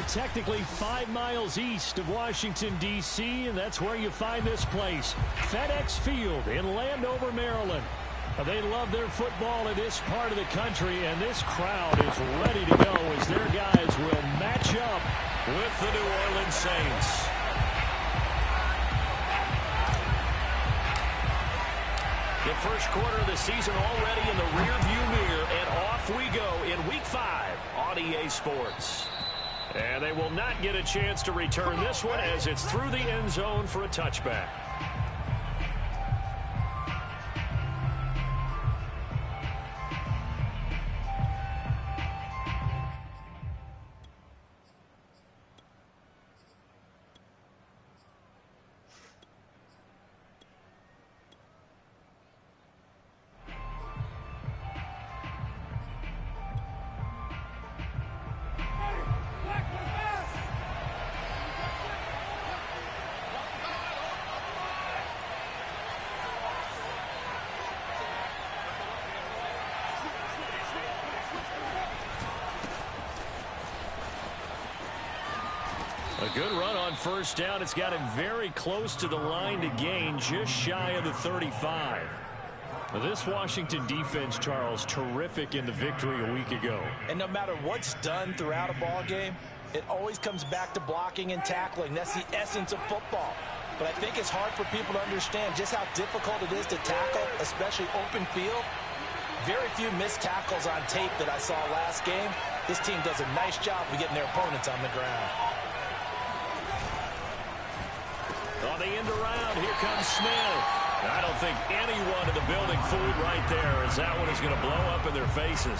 technically 5 miles east of Washington, D.C., and that's where you find this place, FedEx Field in Landover, Maryland. They love their football in this part of the country, and this crowd is ready to go as their guys will match up with the New Orleans Saints. The first quarter of the season already in the rearview mirror, and off we go in Week 5 on EA Sports. And they will not get a chance to return this one as it's through the end zone for a touchback. A good run on first down. It's got him very close to the line to gain, just shy of the 35. This Washington defense, Charles, terrific in the victory a week ago. And no matter what's done throughout a ball game, it always comes back to blocking and tackling. That's the essence of football. But I think it's hard for people to understand just how difficult it is to tackle, especially open field. Very few missed tackles on tape that I saw last game. This team does a nice job of getting their opponents on the ground. On the end around, here comes Smith. I don't think anyone in the building fooled right there, as that one is going to blow up in their faces.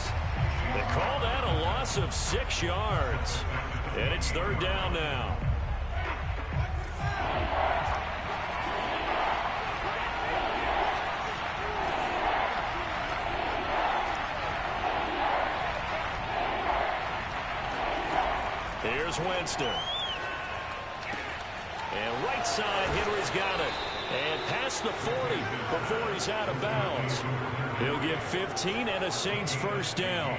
They call that a loss of 6 yards. And it's third down now. Here's Winston. And right side, Henry's got it. And past the 40 before he's out of bounds. He'll get 15 and a Saints first down.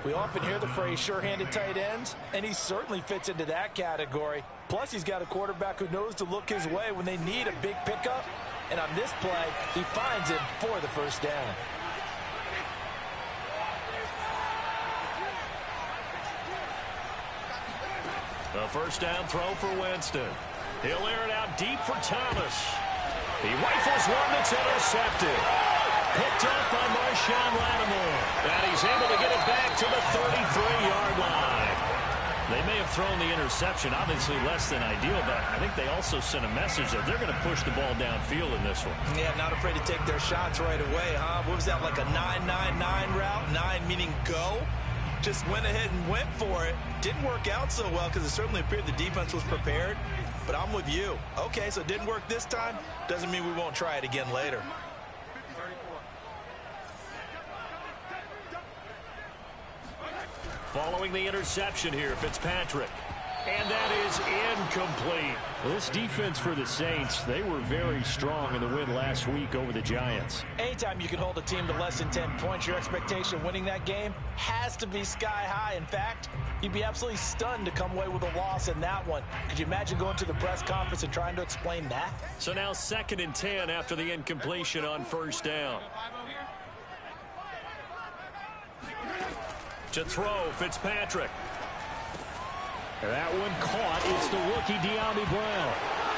We often hear the phrase sure-handed tight ends, and he certainly fits into that category. Plus, he's got a quarterback who knows to look his way when they need a big pickup. And on this play, he finds him for the first down. A first down throw for Winston. He'll air it out deep for Thomas. He rifles one that's intercepted. Picked up by Marshawn Lattimore. And he's able to get it back to the 33-yard line. They may have thrown the interception, obviously less than ideal, but I think they also sent a message that they're going to push the ball downfield in this one. Yeah, not afraid to take their shots right away, huh? What was that, like a 9-9-9 route? 9 meaning go? Just went ahead and went for it. Didn't work out so well because it certainly appeared the defense was prepared. But I'm with you. Okay, so it didn't work this time. Doesn't mean we won't try it again later. Following the interception here, Fitzpatrick. And that is incomplete. Well, this defense for the Saints, they were very strong in the win last week over the Giants. Anytime you can hold a team to less than 10 points, your expectation of winning that game has to be sky high. In fact, you'd be absolutely stunned to come away with a loss in that one. Could you imagine going to the press conference and trying to explain that? So now 2nd and 10 after the incompletion on first down. To throw, Fitzpatrick. That one caught. It's the rookie De'Ami Brown.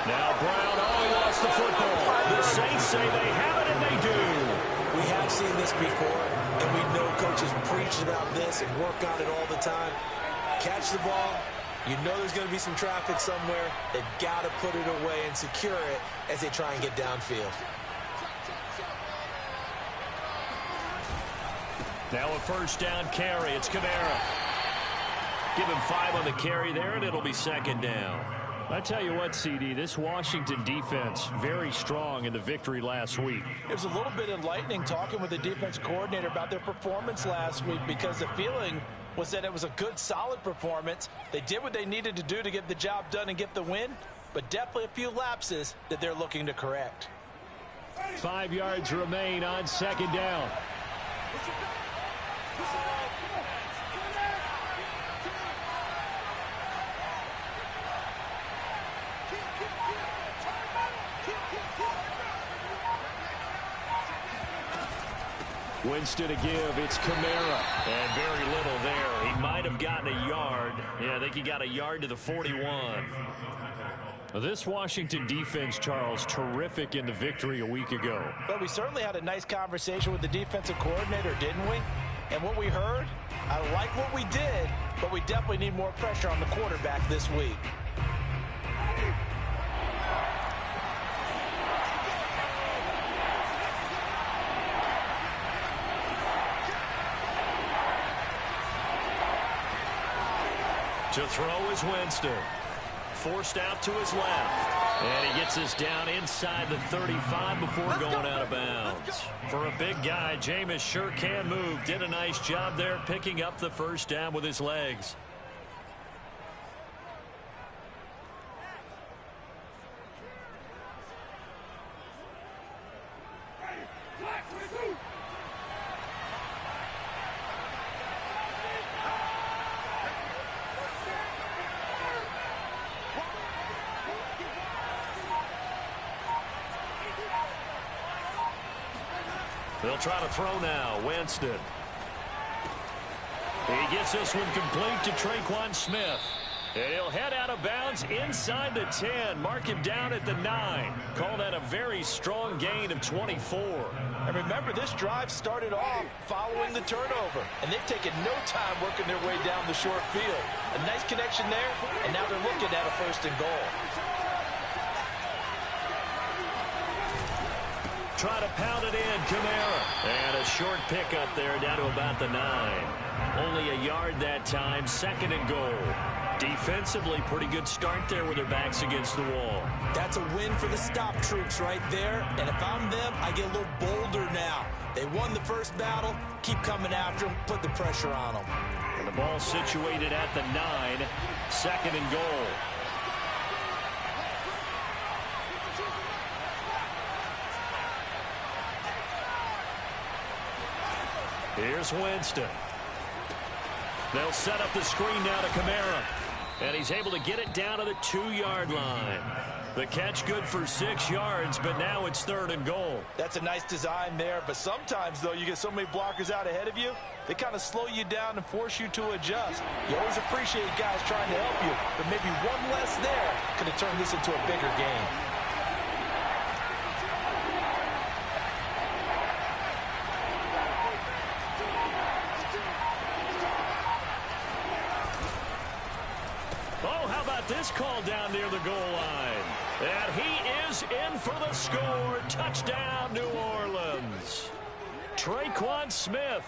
Now Brown, he lost the football. The Saints say they have it, and they do. We have seen this before, and we know coaches preach about this and work on it all the time. Catch the ball. You know there's going to be some traffic somewhere. They've got to put it away and secure it as they try and get downfield. Now a first down carry. It's Kamara. Give him 5 on the carry there, and it'll be 2nd down. I tell you what, CD, this Washington defense, very strong in the victory last week. It was a little bit enlightening talking with the defense coordinator about their performance last week because the feeling was that it was a good, solid performance. They did what they needed to do to get the job done and get the win, but definitely a few lapses that they're looking to correct. 5 yards remain on 2nd down. Winston to give. It's Kamara. And very little there. He might have gotten a yard. Yeah, I think he got a yard to the 41. This Washington defense, Charles, terrific in the victory a week ago. But we certainly had a nice conversation with the defensive coordinator, didn't we? And what we heard, I like what we did, but we definitely need more pressure on the quarterback this week. To throw is Winston. Forced out to his left. And he gets us down inside the 35 before going out of bounds. For a big guy, Jameis sure can move. Did a nice job there picking up the first down with his legs. They'll try to throw now. Winston. He gets this one complete to Traquan Smith. And he'll head out of bounds inside the 10. Mark him down at the 9. Call that a very strong gain of 24. And remember, this drive started off following the turnover. And they've taken no time working their way down the short field. A nice connection there, and now they're looking at a first and goal. Try to pound it in, Kamara. And a short pickup there down to about the 9. Only a yard that time, second and goal. Defensively, pretty good start there with their backs against the wall. That's a win for the stop troops right there. And if I'm them, I get a little bolder now. They won the first battle. Keep coming after them. Put the pressure on them. And the ball situated at the 9. Second and goal. Here's Winston. They'll set up the screen now to Kamara. And he's able to get it down to the 2-yard line. The catch good for 6 yards, but now it's third and goal. That's a nice design there, but sometimes, though, you get so many blockers out ahead of you, they kind of slow you down and force you to adjust. You always appreciate guys trying to help you, but maybe one less there could have turned this into a bigger game. This call down near the goal line. And he is in for the score. Touchdown, New Orleans. Traquan Smith,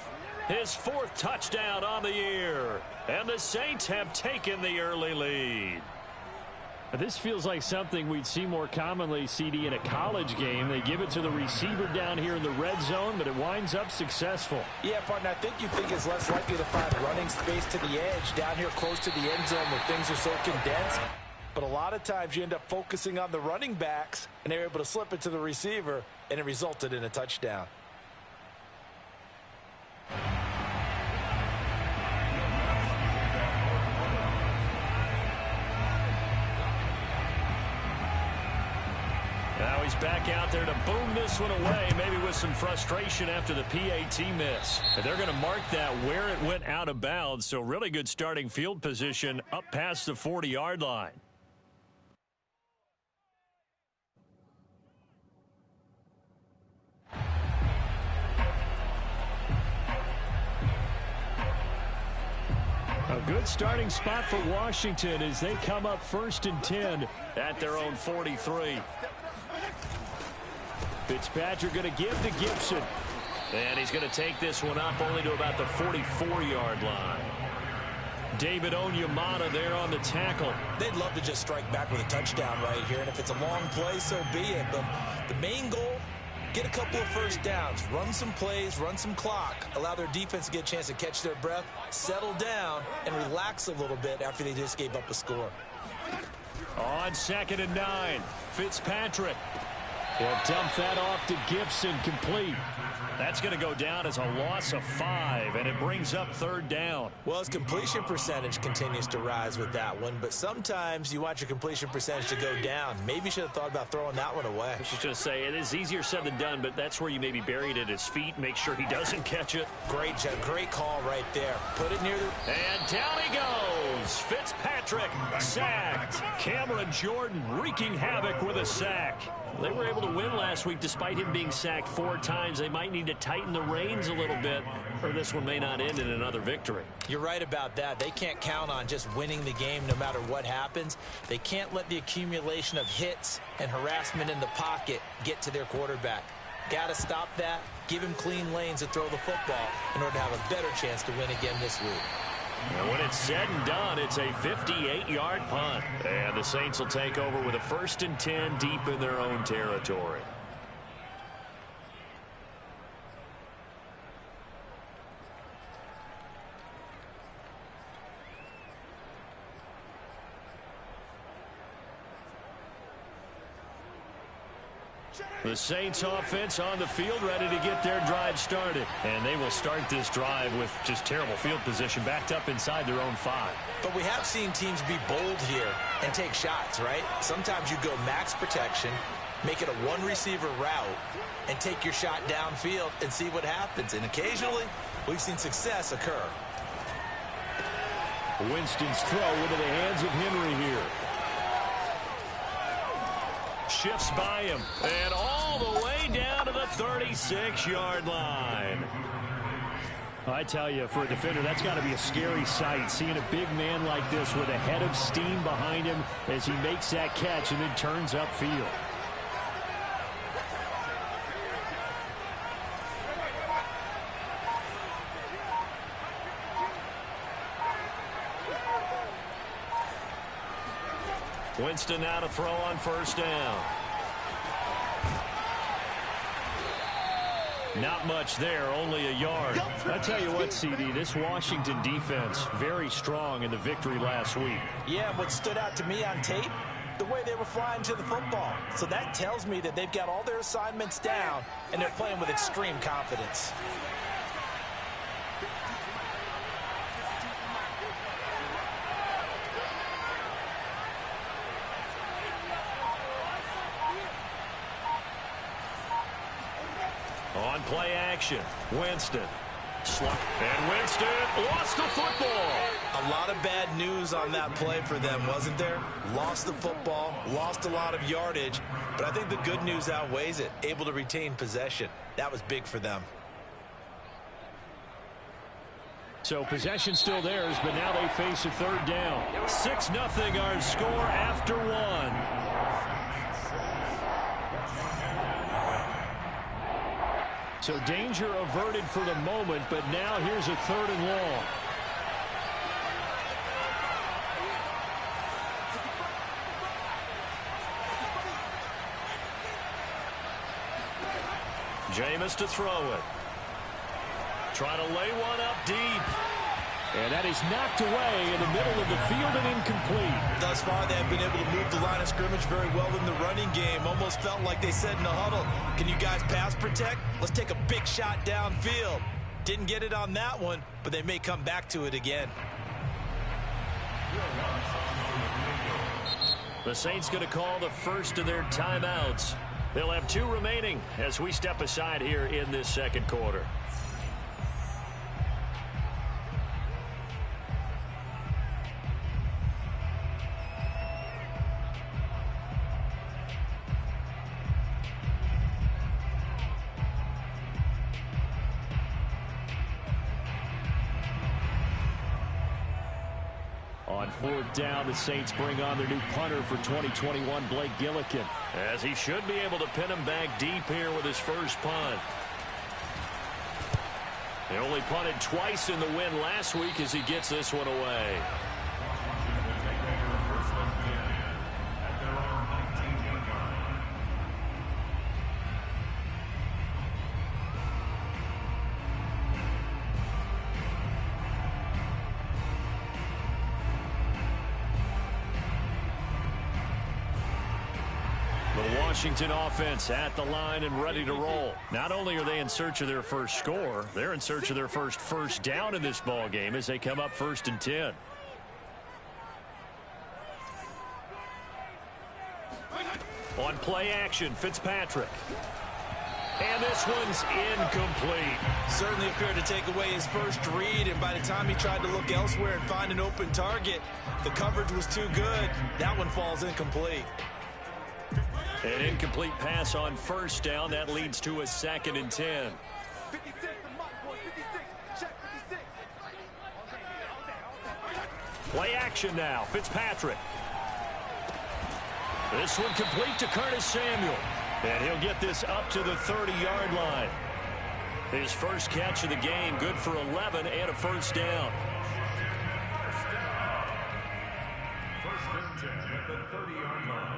his 4th touchdown on the year. And the Saints have taken the early lead. This feels like something we'd see more commonly, CD, in a college game. They give it to the receiver down here in the red zone, but it winds up successful. Yeah, partner, I think you think it's less likely to find running space to the edge down here close to the end zone where things are so condensed. But a lot of times you end up focusing on the running backs, and they're able to slip it to the receiver, and it resulted in a touchdown. Now he's back out there to boom this one away, maybe with some frustration after the PAT miss. And they're going to mark that where it went out of bounds, so really good starting field position up past the 40-yard line. A good starting spot for Washington as they come up 1st and 10 at their own 43. Fitzpatrick going to give to Gibson. And he's going to take this one up only to about the 44-yard line. David Onyemata there on the tackle. They'd love to just strike back with a touchdown right here. And if it's a long play, so be it. But the main goal, get a couple of first downs, run some plays, run some clock, allow their defense to get a chance to catch their breath, settle down, and relax a little bit after they just gave up a score. On 2nd and 9, Fitzpatrick. He'll dump that off to Gibson, complete. That's going to go down as a loss of 5, and it brings up 3rd down. Well, his completion percentage continues to rise with that one, but sometimes you want your completion percentage to go down. Maybe you should have thought about throwing that one away. I was just going to say, it is easier said than done, but that's where you maybe bury it at his feet, make sure he doesn't catch it. Great call right there. Put it near the... And down he goes. Fitzpatrick sacked. Cameron Jordan wreaking havoc with a sack. They were able to win last week despite him being sacked 4 times. They might need to tighten the reins a little bit, or this one may not end in another victory. You're right about that. They can't count on just winning the game no matter what happens. They can't let the accumulation of hits and harassment in the pocket get to their quarterback. Got to stop that, give him clean lanes to throw the football in order to have a better chance to win again this week. And when it's said and done, it's a 58-yard punt. And the Saints will take over with a 1st and 10 deep in their own territory. The Saints offense on the field, ready to get their drive started. And they will start this drive with just terrible field position, backed up inside their own 5. But we have seen teams be bold here and take shots, right? Sometimes you go max protection, make it a 1-receiver route, and take your shot downfield and see what happens. And occasionally, we've seen success occur. Winston's throw into the hands of Henry here. Shifts by him, and all the way down to the 36-yard line. I tell you, for a defender, that's got to be a scary sight, seeing a big man like this with a head of steam behind him as he makes that catch and then turns upfield. Winston now to throw on 1st down. Not much there, only a yard. I tell you what, CD, this Washington defense, very strong in the victory last week. Yeah, what stood out to me on tape, the way they were flying to the football. So that tells me that they've got all their assignments down, and they're playing with extreme confidence. On play action, Winston. And Winston lost the football. A lot of bad news on that play for them, wasn't there? Lost the football, lost a lot of yardage, but I think the good news outweighs it. Able to retain possession. That was big for them. So possession still theirs, but now they face a 3rd down. 6-0 our score after 1. So danger averted for the moment, but now here's a 3rd and long. Jameis to throw it. Trying to lay one up deep. And that is knocked away in the middle of the field and incomplete. Thus far, they have been able to move the line of scrimmage very well in the running game. Almost felt like they said in the huddle, can you guys pass protect? Let's take a big shot downfield. Didn't get it on that one, but they may come back to it again. The Saints going to call the first of their timeouts. They'll have 2 remaining as we step aside here in this 2nd quarter. On 4th down, the Saints bring on their new punter for 2021, Blake Gillikin, as he should be able to pin him back deep here with his first punt. He only punted twice in the win last week as he gets this one away. Washington offense at the line and ready to roll. Not only are they in search of their first score, they're in search of their first down in this ball game as they come up 1st and 10. On play action, Fitzpatrick. And this one's incomplete. Certainly appeared to take away his first read, and by the time he tried to look elsewhere and find an open target, the coverage was too good. That one falls incomplete. An incomplete pass on 1st down. That leads to a 2nd and 10. Play action now. Fitzpatrick. This one complete to Curtis Samuel. And he'll get this up to the 30-yard line. His first catch of the game, good for 11 and a 1st down. 1st and 10 at the 30-yard line.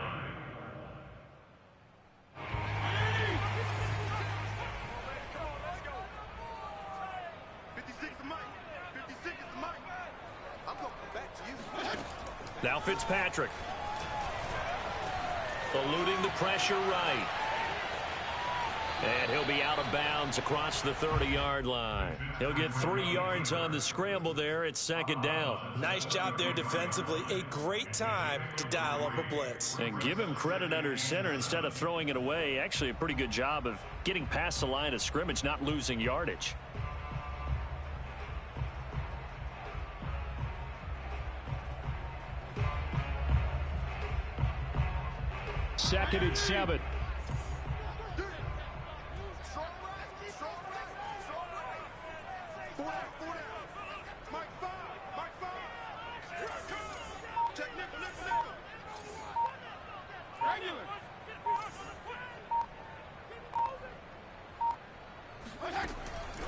Now Fitzpatrick. Eluding the pressure right. And he'll be out of bounds across the 30-yard line. He'll get 3 yards on the scramble there. It's 2nd down. Nice job there defensively. A great time to dial up a blitz. And give him credit under center instead of throwing it away. Actually a pretty good job of getting past the line of scrimmage, not losing yardage. Second and 7.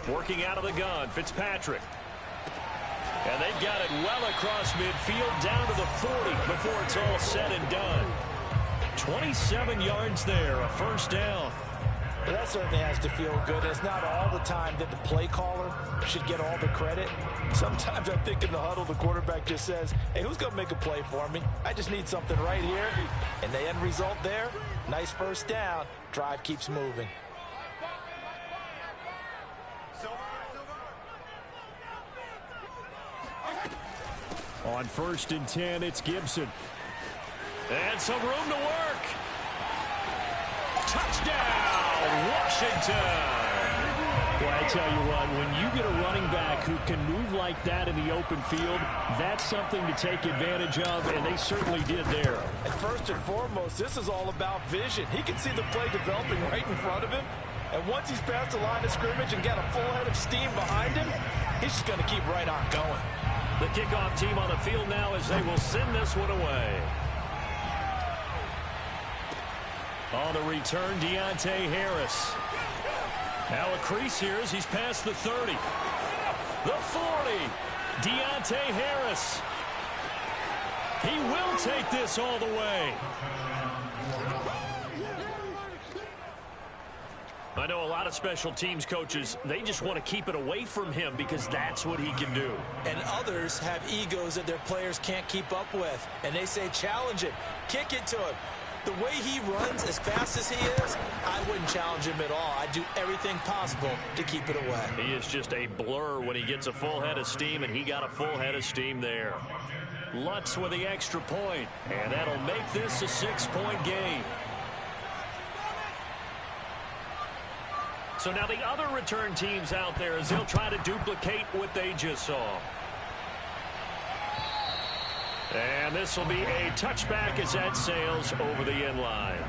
Working out of the gun, Fitzpatrick. And they've got it well across midfield, down to the 40 before it's all said and done. 27 yards there, a 1st down. Well, that certainly has to feel good. It's not all the time that the play caller should get all the credit. Sometimes I think in the huddle, the quarterback just says, hey, who's going to make a play for me? I just need something right here. And the end result there, nice 1st down. Drive keeps moving. On 1st and 10, it's Gibson. And some room to work. Touchdown, Washington. Well, I tell you what, when you get a running back who can move like that in the open field, that's something to take advantage of, and they certainly did there. And first and foremost, this is all about vision. He can see the play developing right in front of him, and once he's past the line of scrimmage and got a full head of steam behind him, he's just going to keep right on going. The kickoff team on the field now as they will send this one away. On the return, Deontay Harris. Now a crease here as he's past the 30. The 40. Deontay Harris. He will take this all the way. I know a lot of special teams coaches, they just want to keep it away from him because that's what he can do. And others have egos that their players can't keep up with. And they say, challenge it, kick it to him. The way he runs as fast as he is, I wouldn't challenge him at all. I'd do everything possible to keep it away. He is just a blur when he gets a full head of steam, and he got a full head of steam there. Lutz with the extra point, and that'll make this a 6-point game. So now the other return teams out there as they'll try to duplicate what they just saw. And this will be a touchback as that sails over the end line.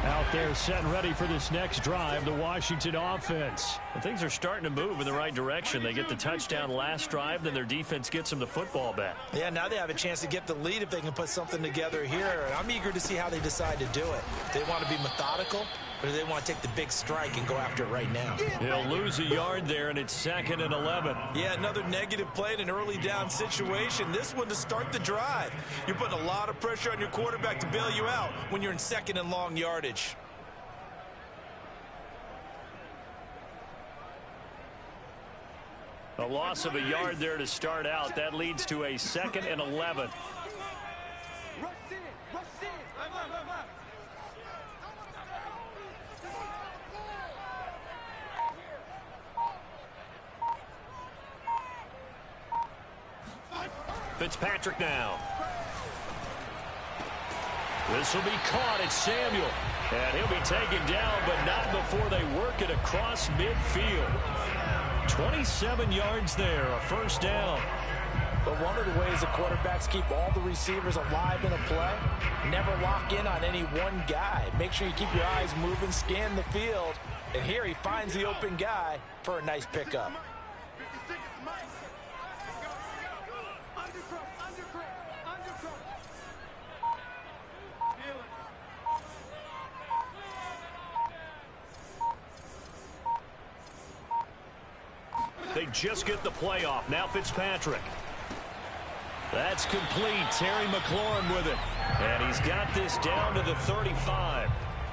Out there set and ready for this next drive, the Washington offense. And things are starting to move in the right direction. They get the touchdown last drive, then their defense gets them the football back. Yeah, now they have a chance to get the lead if they can put something together here. And I'm eager to see how they decide to do it. They want to be methodical, or do they want to take the big strike and go after it right now? He'll lose a yard there, and it's 2nd and 11. Yeah, another negative play in an early down situation. This one to start the drive. You're putting a lot of pressure on your quarterback to bail you out when you're in 2nd and long yardage. A loss of a yard there to start out. That leads to a 2nd and 11. Fitzpatrick now. This will be caught. It's Samuel. And he'll be taken down, but not before they work it across midfield. 27 yards there, a 1st down. But one of the ways the quarterbacks keep all the receivers alive in a play, never lock in on any one guy. Make sure you keep your eyes moving, scan the field. And here he finds the open guy for a nice pickup. They just get the playoff. Now Fitzpatrick. That's complete. Terry McLaurin with it. And he's got this down to the 35.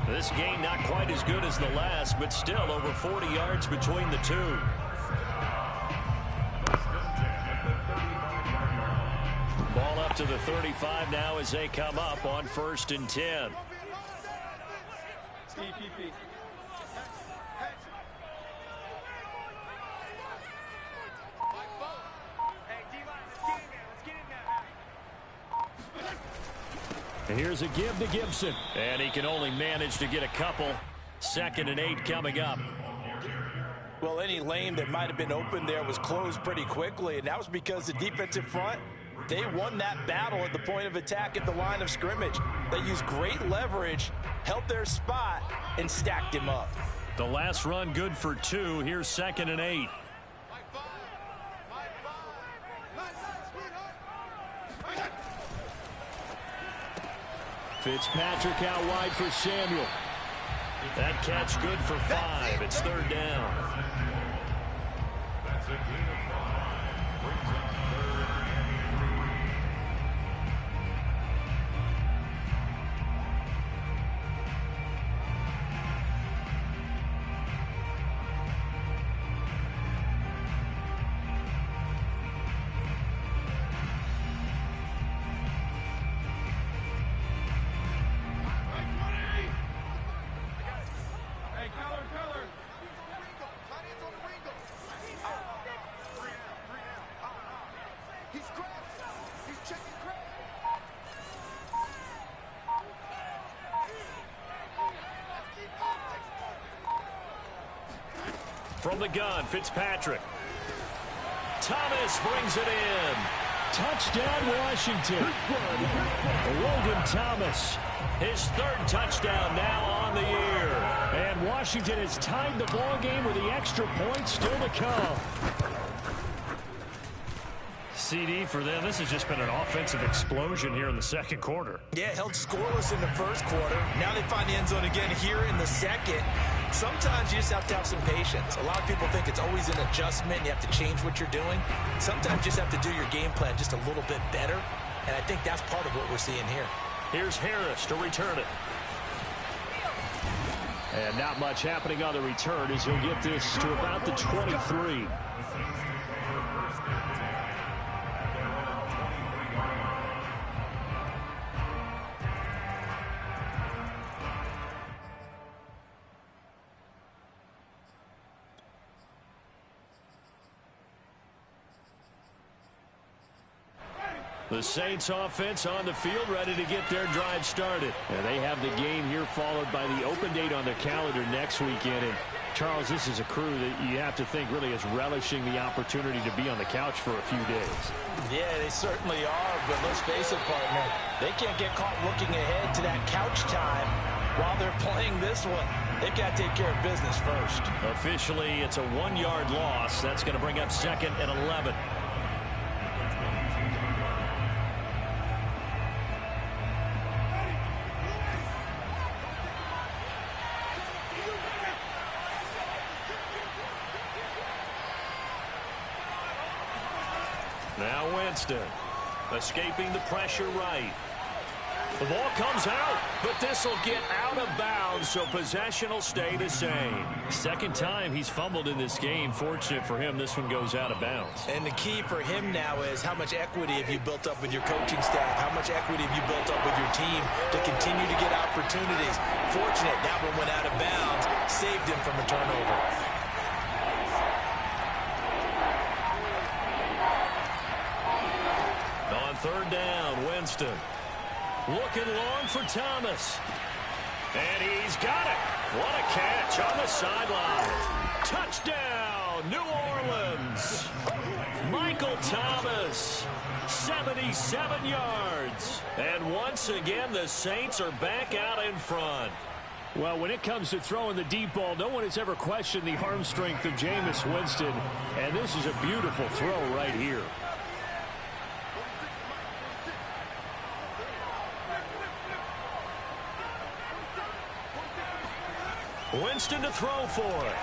This game not quite as good as the last, but still over 40 yards between the two. Ball up to the 35 now as they come up on 1st and 10. Here's a give to Gibson. And he can only manage to get a couple. 2nd and 8 coming up. Well, any lane that might have been open there was closed pretty quickly, and that was because the defensive front, they won that battle at the point of attack at the line of scrimmage. They used great leverage, held their spot, and stacked him up. The last run good for 2. Here's 2nd and 8. Fitzpatrick out wide for Samuel. That catch good for 5. It's 3rd down. That's a gain of 5. Brings up 3rd and 3. From the gun, Fitzpatrick. Thomas brings it in. Touchdown, Washington. Logan Thomas, his 3rd touchdown now on the year. And Washington has tied the ball game with the extra point still to come. CD for them. This has just been an offensive explosion here in the 2nd quarter. Yeah, held scoreless in the 1st quarter. Now they find the end zone again here in the 2nd. Sometimes you just have to have some patience. A lot of people think it's always an adjustment. You have to change what you're doing. Sometimes you just have to do your game plan just a little bit better. And I think that's part of what we're seeing here. Here's Harris to return it. And not much happening on the return as he'll get this to about the 23. The Saints offense on the field, ready to get their drive started. And they have the game here followed by the open date on their calendar next weekend. And Charles, this is a crew that you have to think really is relishing the opportunity to be on the couch for a few days. Yeah, they certainly are, but let's face it, partner, they can't get caught looking ahead to that couch time while they're playing this one. They've got to take care of business first. Officially, it's a 1-yard loss. That's going to bring up 2nd and 11. Now Winston escaping the pressure right. The ball comes out, but this will get out of bounds, so possession will stay the same. Second time he's fumbled in this game. Fortunate for him, this one goes out of bounds. And the key for him now is how much equity have you built up with your coaching staff? How much equity have you built up with your team to continue to get opportunities? Fortunate that one went out of bounds, saved him from a turnover. On third down, Winston. Looking long for Thomas. And he's got it. What a catch on the sideline. Touchdown, New Orleans. Michael Thomas, 77 yards. And once again, the Saints are back out in front. Well, when it comes to throwing the deep ball, no one has ever questioned the arm strength of Jameis Winston. And this is a beautiful throw right here. Winston to throw for it.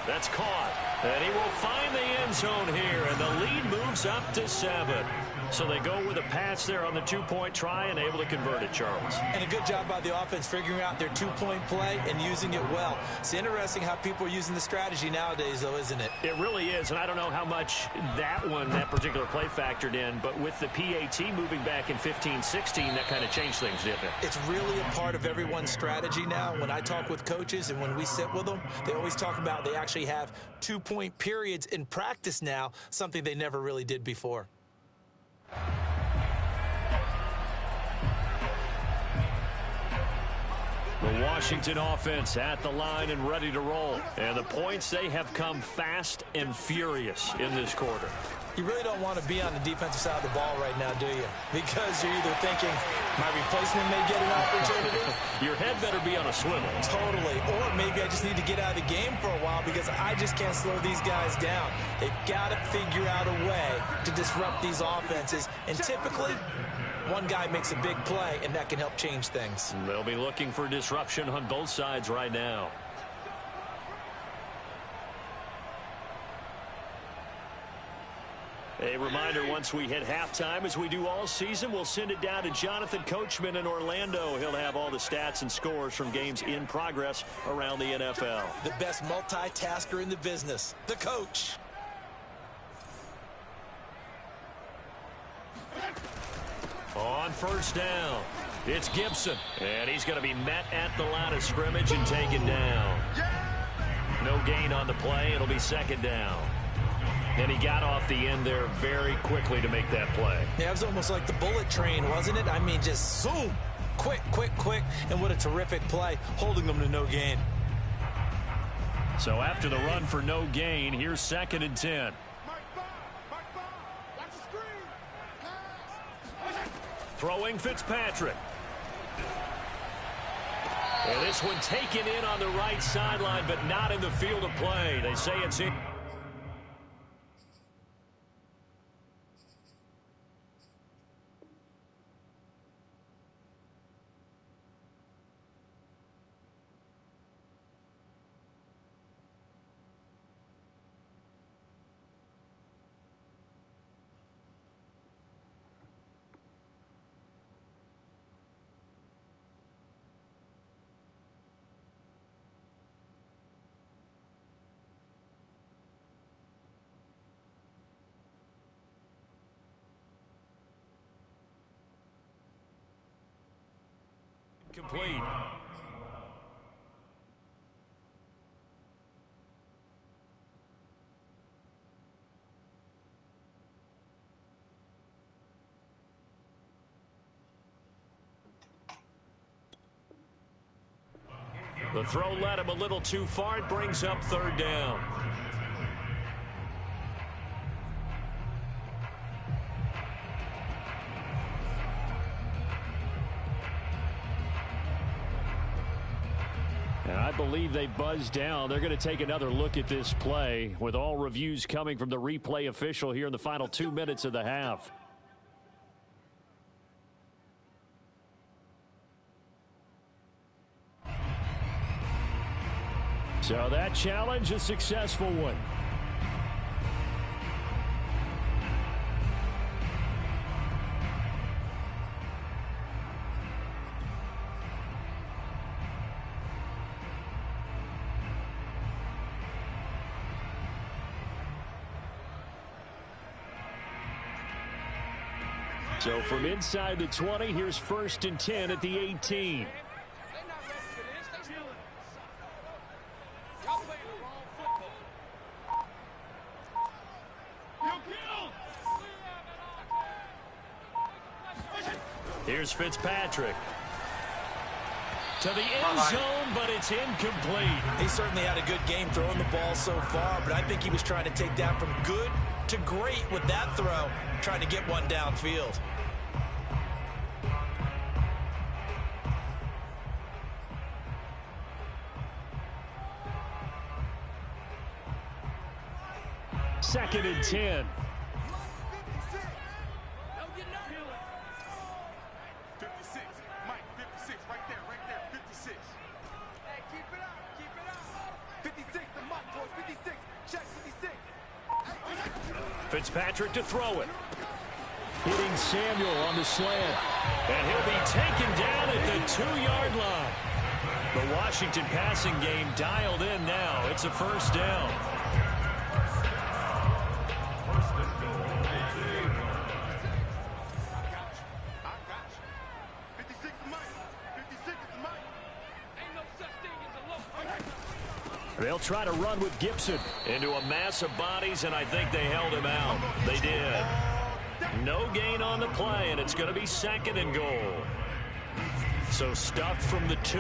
That's caught. And he will find the end zone here, and the lead moves up to 7. So they go with a pass there on the two-point try and able to convert it, Charles. And a good job by the offense figuring out their two-point play and using it well. It's interesting how people are using the strategy nowadays, though, isn't it? It really is, and I don't know how much that particular play factored in, but with the PAT moving back in 15-16, that kind of changed things, didn't it? It's really a part of everyone's strategy now. When I talk with coaches and when we sit with them, they always talk about they actually have two-point periods in practice now, something they never really did before. The Washington offense at the line and ready to roll. And the points, they have come fast and furious in this quarter. You really don't want to be on the defensive side of the ball right now, do you? Because you're either thinking, my replacement may get an opportunity. Your head better be on a swivel. Totally. Or maybe I just need to get out of the game for a while because I just can't slow these guys down. They've got to figure out a way to disrupt these offenses. And typically, one guy makes a big play, and that can help change things. They'll be looking for disruption on both sides right now. A reminder, once we hit halftime, as we do all season, we'll send it down to Jonathan Coachman in Orlando. He'll have all the stats and scores from games in progress around the NFL. The best multitasker in the business, the coach. On first down, it's Gibson. And he's going to be met at the line of scrimmage and taken down. No gain on the play. It'll be second down. And he got off the end there very quickly to make that play. Yeah, it was almost like the bullet train, wasn't it? I mean, just zoom. Quick, quick, quick. And what a terrific play, holding them to no gain. So after the run for no gain, here's 2nd and 10. Throwing Fitzpatrick. And this one taken in on the right sideline, but not in the field of play. They say it's in. Complete. The throw led him a little too far. It brings up 3rd down. And I believe they buzzed down. They're going to take another look at this play with all reviews coming from the replay official here in the final 2 minutes of the half. So that challenge, a successful one. So from inside the 20, here's 1st and 10 at the 18. Here's Fitzpatrick. To the end zone, but it's incomplete. He certainly had a good game throwing the ball so far, but I think he was trying to take that from good to great with that throw, trying to get one downfield. Second and 10. 56, Mike, 56, right there, 56. Hey, keep it up. 56, the Mike, boys, 56, check 56. Fitzpatrick to throw it. Hitting Samuel on the slant. And he'll be taken down at the 2-yard line. The Washington passing game dialed in now. It's a first down. They'll try to run with Gibson into a mass of bodies, and I think they held him out. They did. No gain on the play, and it's going to be 2nd and goal. So stuffed from the 2,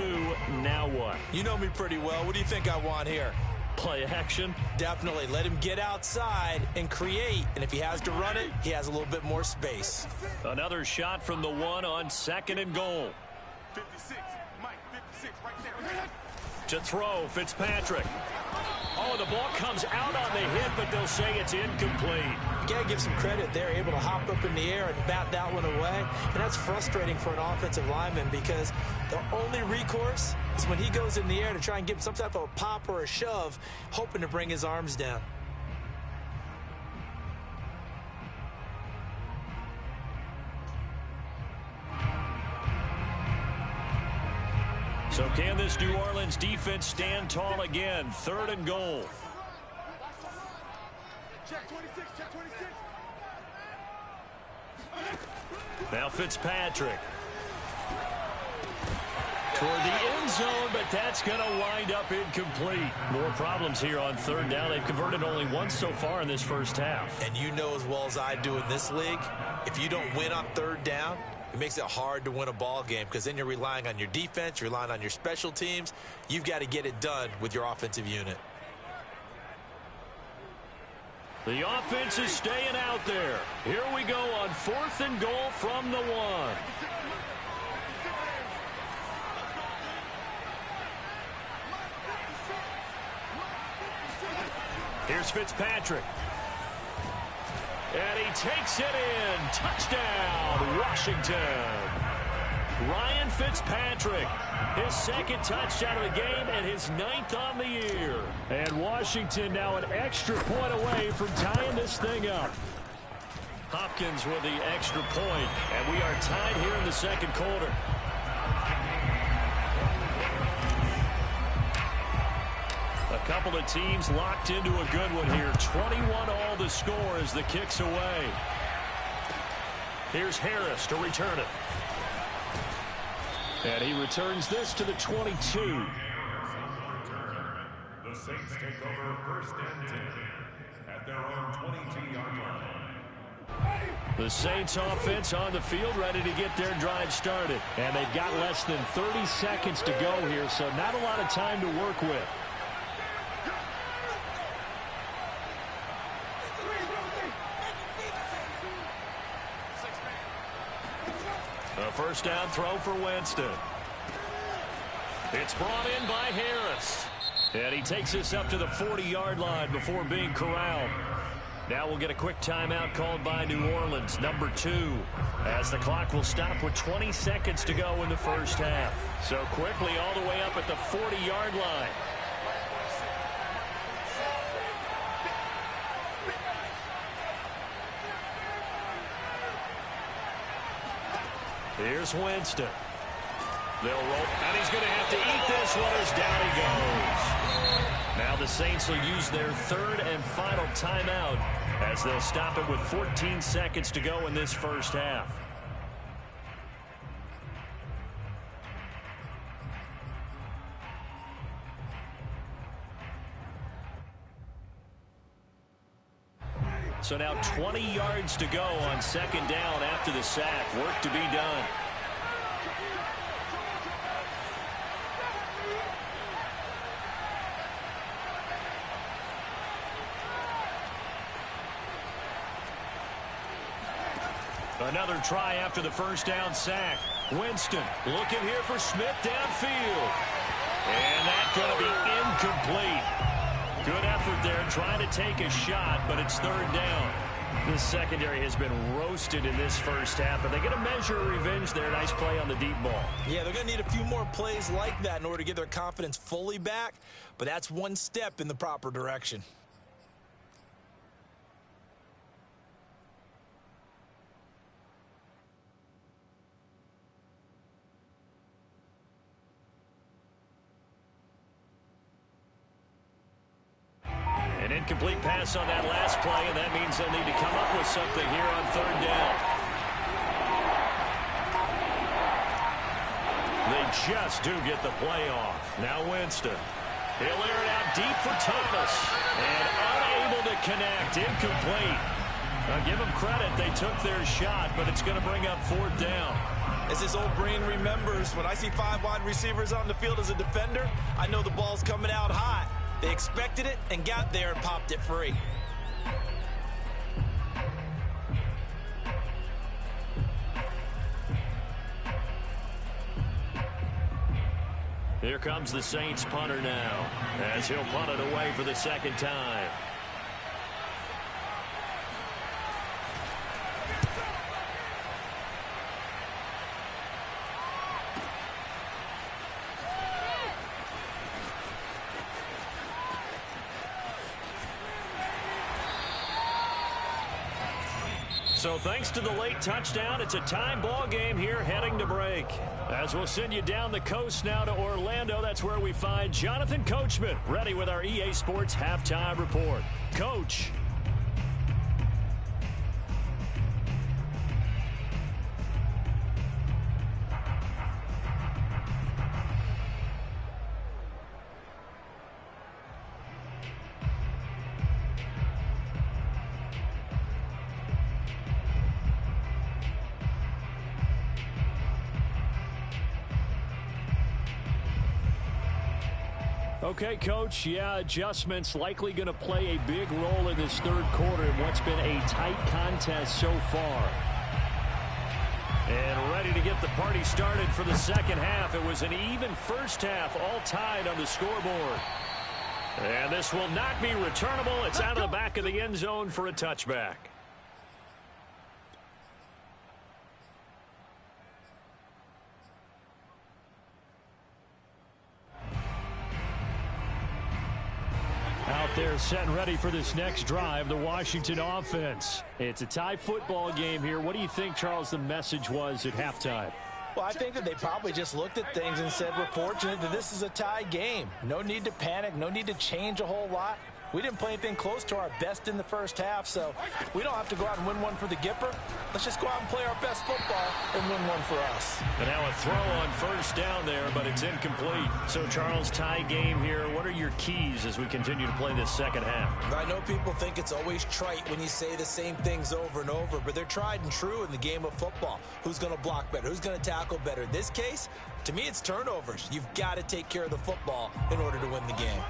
now what? You know me pretty well. What do you think I want here? Play action? Definitely. Let him get outside and create, and if he has to run it, he has a little bit more space. Another shot from the 1 on 2nd and goal. 56, Mike, 56, right there. To throw, Fitzpatrick. Oh, the ball comes out on the hit, but they'll say it's incomplete. You got to give some credit. They're able to hop up in the air and bat that one away. And that's frustrating for an offensive lineman because the only recourse is when he goes in the air to try and give some type of a pop or a shove, hoping to bring his arms down. So can this New Orleans defense stand tall again? 3rd and goal. Check 26, check 26. Now Fitzpatrick. Toward the end zone, but that's going to wind up incomplete. More problems here on 3rd down. They've converted only once so far in this first half. And you know as well as I do in this league, if you don't win on 3rd down, it makes it hard to win a ball game because then you're relying on your defense, you're relying on your special teams. You've got to get it done with your offensive unit. The offense is staying out there. Here we go on 4th and goal from the 1. Here's Fitzpatrick. And he takes it in. Touchdown, Washington. Ryan Fitzpatrick, his 2nd touchdown of the game and his 9th on the year. And Washington now an extra point away from tying this thing up. Hopkins with the extra point, and we are tied here in the 2nd quarter. A couple of teams locked into a good one here. 21-all the score as the kick's away. Here's Harris to return it. And he returns this to the 22. The Saints take over 1st and 10 at their own 22-yard line. The Saints offense on the field ready to get their drive started. And they've got less than 30 seconds to go here, so not a lot of time to work with. A first down throw for Winston. It's brought in by Harris. And he takes this up to the 40-yard line before being corralled. Now we'll get a quick timeout called by New Orleans, number 2, as the clock will stop with 20 seconds to go in the first half. So quickly all the way up at the 40-yard line. Here's Winston. They'll roll, and he's going to have to eat this one as down he goes. Now the Saints will use their 3rd and final timeout as they'll stop it with 14 seconds to go in this first half. So now 20 yards to go on second down after the sack. Work to be done. Another try after the first down sack. Winston looking here for Smith downfield. And that's going to be incomplete. Good effort there trying to take a shot, but it's third down. This secondary has been roasted in this first half, but they get a measure of revenge there. Nice play on the deep ball. Yeah, they're going to need a few more plays like that in order to get their confidence fully back, but that's one step in the proper direction. An incomplete pass on that last play, and that means they'll need to come up with something here on third down. They just do get the play off. Now Winston. He'll air it out deep for Thomas. And unable to connect. Incomplete. Now give them credit. They took their shot, but it's going to bring up fourth down. As his old brain remembers, when I see 5 wide receivers on the field as a defender, I know the ball's coming out hot. They expected it and got there and popped it free. Here comes the Saints punter now, as he'll punt it away for the second time. So thanks to the late touchdown, it's a tie ball game here heading to break. As we'll send you down the coast now to Orlando, that's where we find Jonathan Coachman, ready with our EA Sports Halftime Report. Coach. Okay, Coach, yeah, adjustments likely going to play a big role in this third quarter in what's been a tight contest so far. And ready to get the party started for the second half. It was an even first half, all tied on the scoreboard. And this will not be returnable. It's out of the back of the end zone for a touchback. Out there set and ready for this next drive, the Washington offense. It's a tie football game here. What do you think, Charles, the message was at halftime? Well, I think that they probably just looked at things and said, we're fortunate that this is a tie game. No need to panic, no need to change a whole lot. We didn't play anything close to our best in the first half, so we don't have to go out and win one for the Gipper. Let's just go out and play our best football and win one for us. And now a throw on first down there, but it's incomplete. So, Charles, tie game here. What are your keys as we continue to play this second half? I know people think it's always trite when you say the same things over and over, but they're tried and true in the game of football. Who's going to block better? Who's going to tackle better? In this case, to me, it's turnovers. You've got to take care of the football in order to win the game.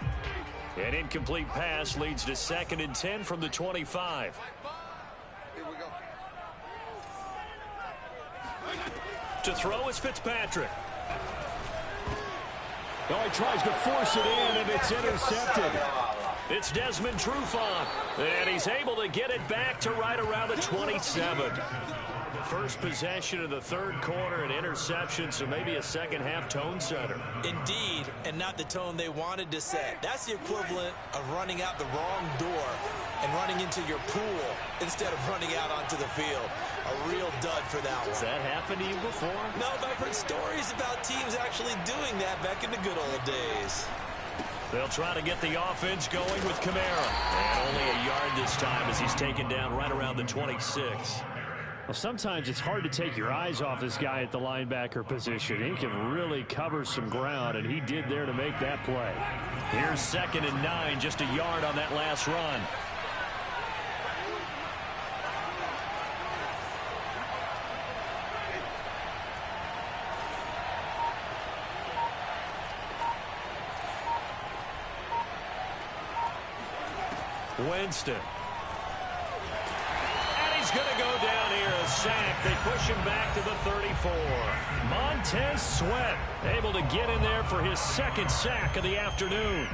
An incomplete pass leads to 2nd and 10 from the 25. Here we go. To throw is Fitzpatrick. Oh, he tries to force it in, and it's intercepted. It's Desmond Trufant, and he's able to get it back to right around the 27. First possession of the third quarter, an interception, so maybe a second-half tone setter. Indeed, and not the tone they wanted to set. That's the equivalent of running out the wrong door and running into your pool instead of running out onto the field. A real dud for that one. Has that happened to you before? No, but I've heard stories about teams actually doing that back in the good old days. They'll try to get the offense going with Kamara. And only a yard this time as he's taken down right around the 26. Well, sometimes it's hard to take your eyes off this guy at the linebacker position. He can really cover some ground, and he did there to make that play. Here's 2nd and 9, just a yard on that last run. Winston. And he's going to go down here, a sack. They push him back to the 34. Montez Sweat able to get in there for his second sack of the afternoon.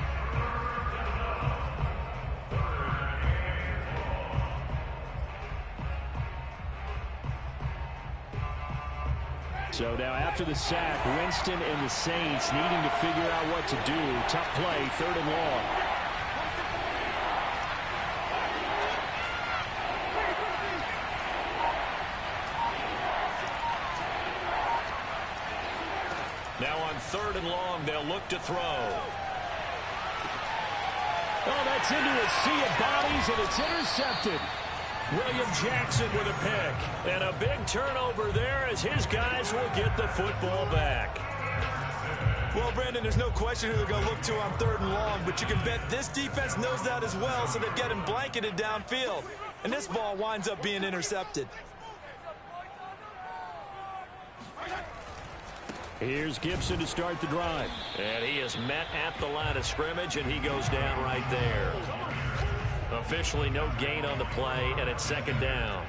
So now after the sack, Winston and the Saints needing to figure out what to do. Tough play, 3rd and long. Now on 3rd and long, they'll look to throw. Oh, that's into a sea of bodies, and it's intercepted. William Jackson with a pick. And a big turnover there as his guys will get the football back. Well, Brandon, there's no question who they're going to look to on 3rd and long, but you can bet this defense knows that as well, so they're getting blanketed downfield. And this ball winds up being intercepted. Here's Gibson to start the drive. And he is met at the line of scrimmage, and he goes down right there. Officially no gain on the play, and it's 2nd down.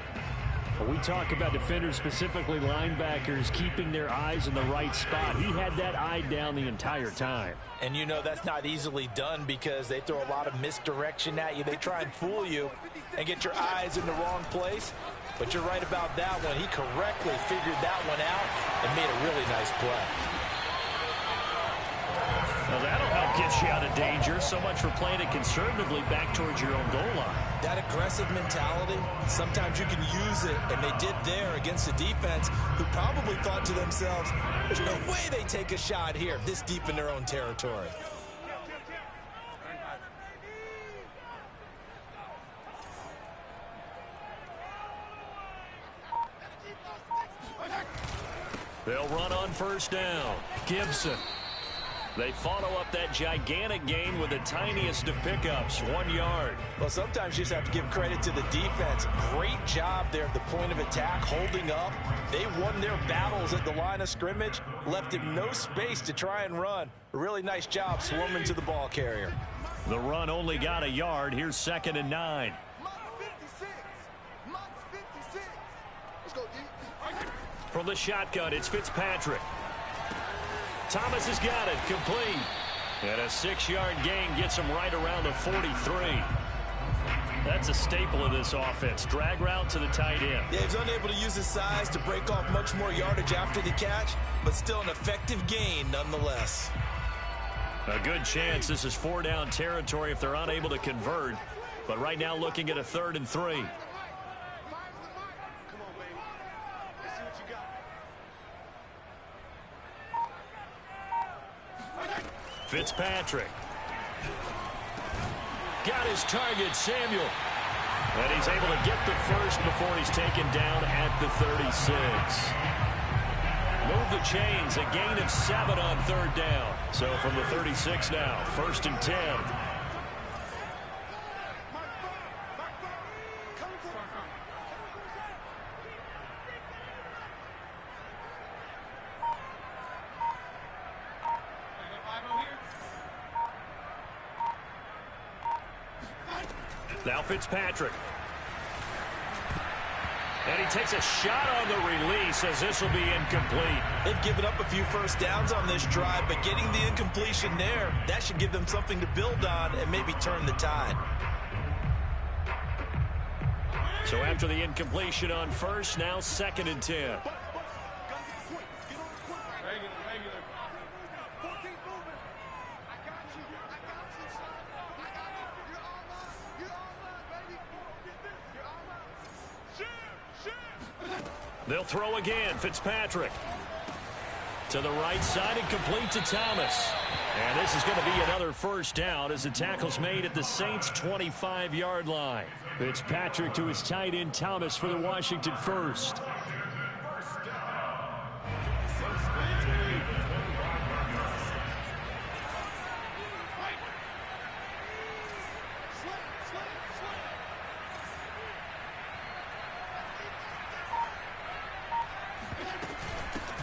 We talk about defenders, specifically linebackers, keeping their eyes in the right spot. He had that eye down the entire time. And you know that's not easily done because they throw a lot of misdirection at you. They try and fool you and get your eyes in the wrong place. But you're right about that one. He correctly figured that one out and made a really nice play. Well, that'll help get you out of danger. So much for playing it conservatively back towards your own goal line. That aggressive mentality, sometimes you can use it, and they did there against a defense who probably thought to themselves, there's no way they take a shot here this deep in their own territory. They'll run on 1st down. Gibson. They follow up that gigantic gain with the tiniest of pickups, 1 yard. Well, sometimes you just have to give credit to the defense. Great job there at the point of attack, holding up. They won their battles at the line of scrimmage, left him no space to try and run. A really nice job swarming to the ball carrier. The run only got a yard. Here's 2nd and 9. Let's go, D. From the shotgun, it's Fitzpatrick. Thomas has got it, complete. And a 6-yard gain gets him right around the 43. That's a staple of this offense. Drag route to the tight end. Yeah, he's unable to use his size to break off much more yardage after the catch, but still an effective gain nonetheless. A good chance this is 4-down territory if they're unable to convert. But right now looking at a 3rd and 3. Come on, baby. Let's see what you got. Fitzpatrick. Got his target, Samuel. And he's able to get the first before he's taken down at the 36. Move the chains, a gain of 7 on 3rd down. So from the 36 now, 1st and 10. Now Fitzpatrick. And he takes a shot on the release as this will be incomplete. They've given up a few first downs on this drive, but getting the incompletion there, that should give them something to build on and maybe turn the tide. So after the incompletion on 1st, now 2nd and 10. They'll throw again. Fitzpatrick to the right side and complete to Thomas. And this is going to be another 1st down as the tackle's made at the Saints' 25-yard line. Fitzpatrick to his tight end Thomas for the Washington 1st.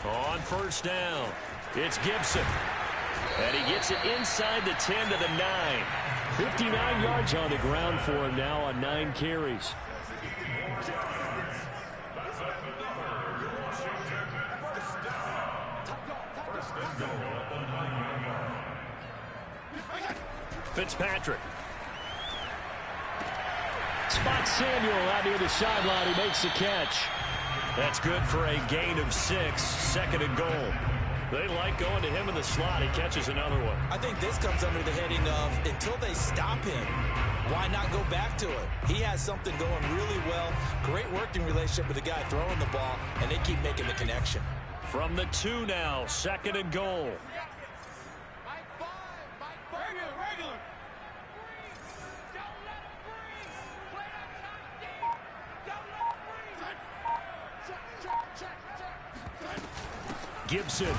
On 1st down, it's Gibson. And he gets it inside the 10 to the 9. 59 yards on the ground for him now on 9 carries. Fitzpatrick. Spots Samuel out near the sideline. He makes the catch. That's good for a gain of 6. Second and goal. They like going to him in the slot. He catches another one. I think this comes under the heading of until they stop him, why not go back to it? He has something going really well. Great working relationship with the guy throwing the ball, and they keep making the connection. From the 2 now, second and goal. Gibson.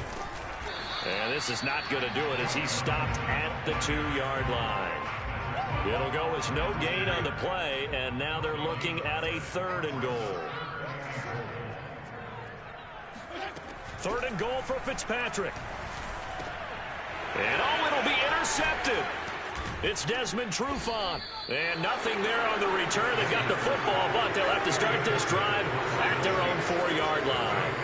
And this is not going to do it as he's stopped at the 2-yard line. It'll go as no gain on the play, and now they're looking at a 3rd and goal. 3rd and goal for Fitzpatrick. And oh, it'll be intercepted. It's Desmond Trufant. And nothing there on the return. They got the football, but they'll have to start this drive at their own 4-yard line.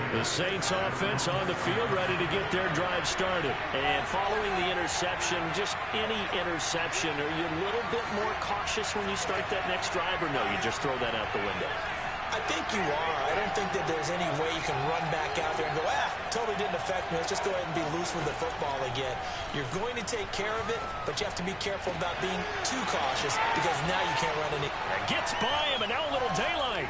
The Saints offense on the field ready to get their drive started. And following the interception, just any interception, are you a little bit more cautious when you start that next drive, or no, you just throw that out the window? I think you are. I don't think that there's any way you can run back out there and go, totally didn't affect me. Let's just go ahead and be loose with the football again. You're going to take care of it, but you have to be careful about being too cautious because now you can't run any. Gets by him, and now a little daylight.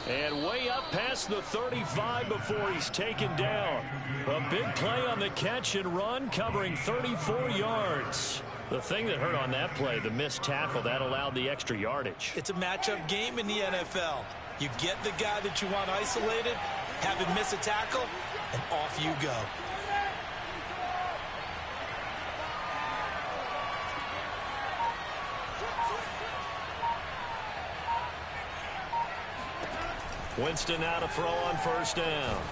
And way up past the 35 before he's taken down. A big play on the catch and run, covering 34 yards. The thing that hurt on that play, the missed tackle, that allowed the extra yardage. It's a matchup game in the NFL. You get the guy that you want isolated, have him miss a tackle, and off you go. Winston now to throw on 1st down.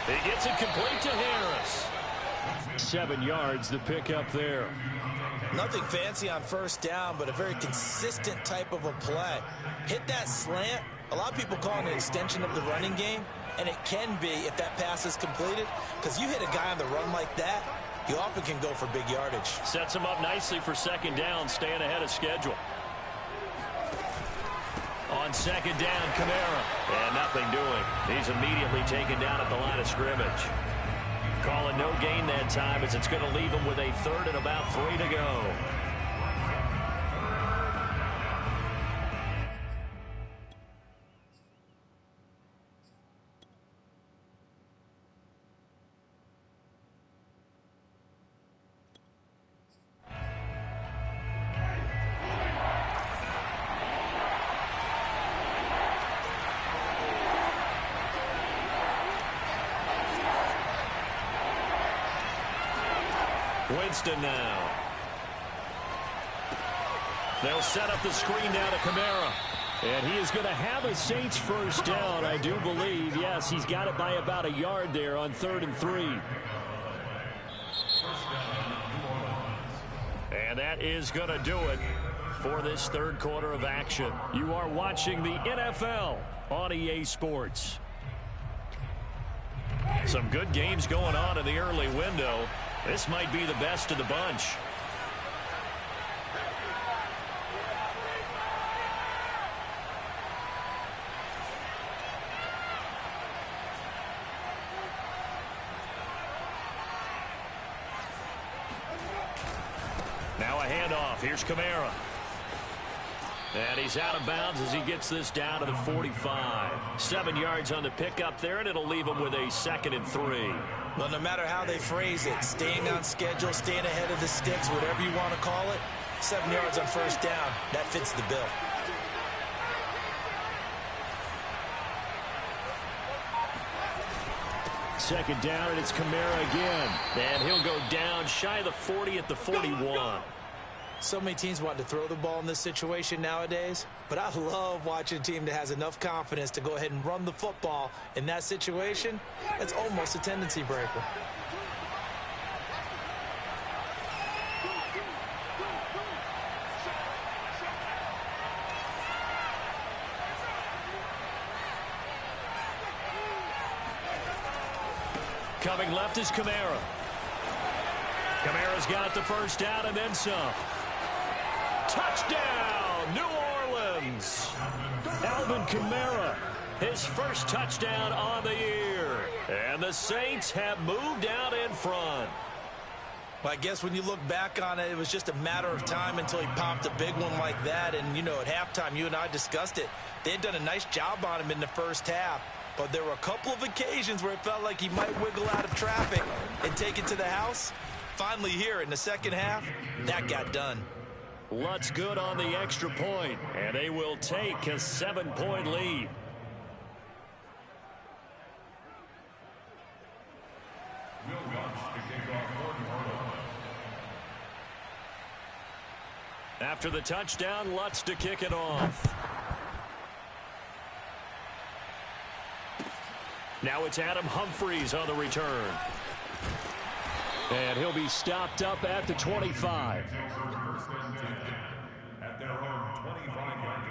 He gets it complete to Harris. 7 yards the pickup there. Nothing fancy on 1st down, but a very consistent type of a play. Hit that slant. A lot of people call it an extension of the running game, and it can be if that pass is completed, because you hit a guy on the run like that, you often can go for big yardage. Sets him up nicely for 2nd down, staying ahead of schedule. On 2nd down, Kamara. And nothing doing. He's immediately taken down at the line of scrimmage. Calling no gain that time as it's going to leave him with a 3rd and about 3 to go. Winston now. They'll set up the screen now to Kamara. And he is going to have a Saints 1st down, I do believe. Yes, he's got it by about a yard there on 3rd and 3. And that is going to do it for this 3rd quarter of action. You are watching the NFL on EA Sports. Some good games going on in the early window. This might be the best of the bunch. Now a handoff. Here's Kamara. And he's out of bounds as he gets this down to the 45. 7 yards on the pickup there, and it'll leave him with a 2nd and 3. Well, no matter how they phrase it, staying on schedule, staying ahead of the sticks, whatever you want to call it, 7 yards on 1st down, that fits the bill. Second down, and it's Kamara again. And he'll go down shy of the 40 at the 41. So many teams want to throw the ball in this situation nowadays, but I love watching a team that has enough confidence to go ahead and run the football. In that situation, that's almost a tendency breaker. Coming left is Kamara. Kamara's got the first down and then some. Touchdown, New Orleans. Alvin Kamara, his first touchdown on the year. And the Saints have moved out in front. Well, I guess when you look back on it, it was just a matter of time until he popped a big one like that. And, you know, at halftime, you and I discussed it. They had done a nice job on him in the first half. But there were a couple of occasions where it felt like he might wiggle out of traffic and take it to the house. Finally here in the second half, that got done. Lutz good on the extra point, and they will take a 7-point lead. After the touchdown, Lutz to kick it off. Now it's Adam Humphries on the return. And he'll be stopped up at the 25. At their own 25-yard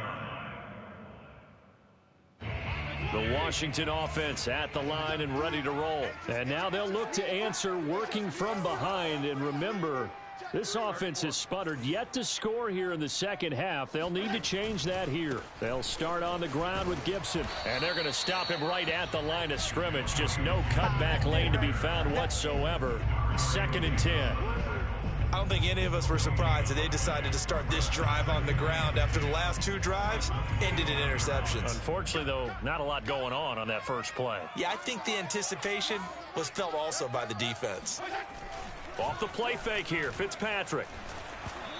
line. The Washington offense at the line and ready to roll. And now they'll look to answer working from behind. And remember, this offense has sputtered yet to score here in the second half. They'll need to change that here. They'll start on the ground with Gibson. And they're going to stop him right at the line of scrimmage. Just no cutback lane to be found whatsoever. 2nd and 10. I don't think any of us were surprised that they decided to start this drive on the ground after the last 2 drives ended in interceptions. Unfortunately, though, not a lot going on that first play. Yeah, I think the anticipation was felt also by the defense. Off the play fake here, Fitzpatrick.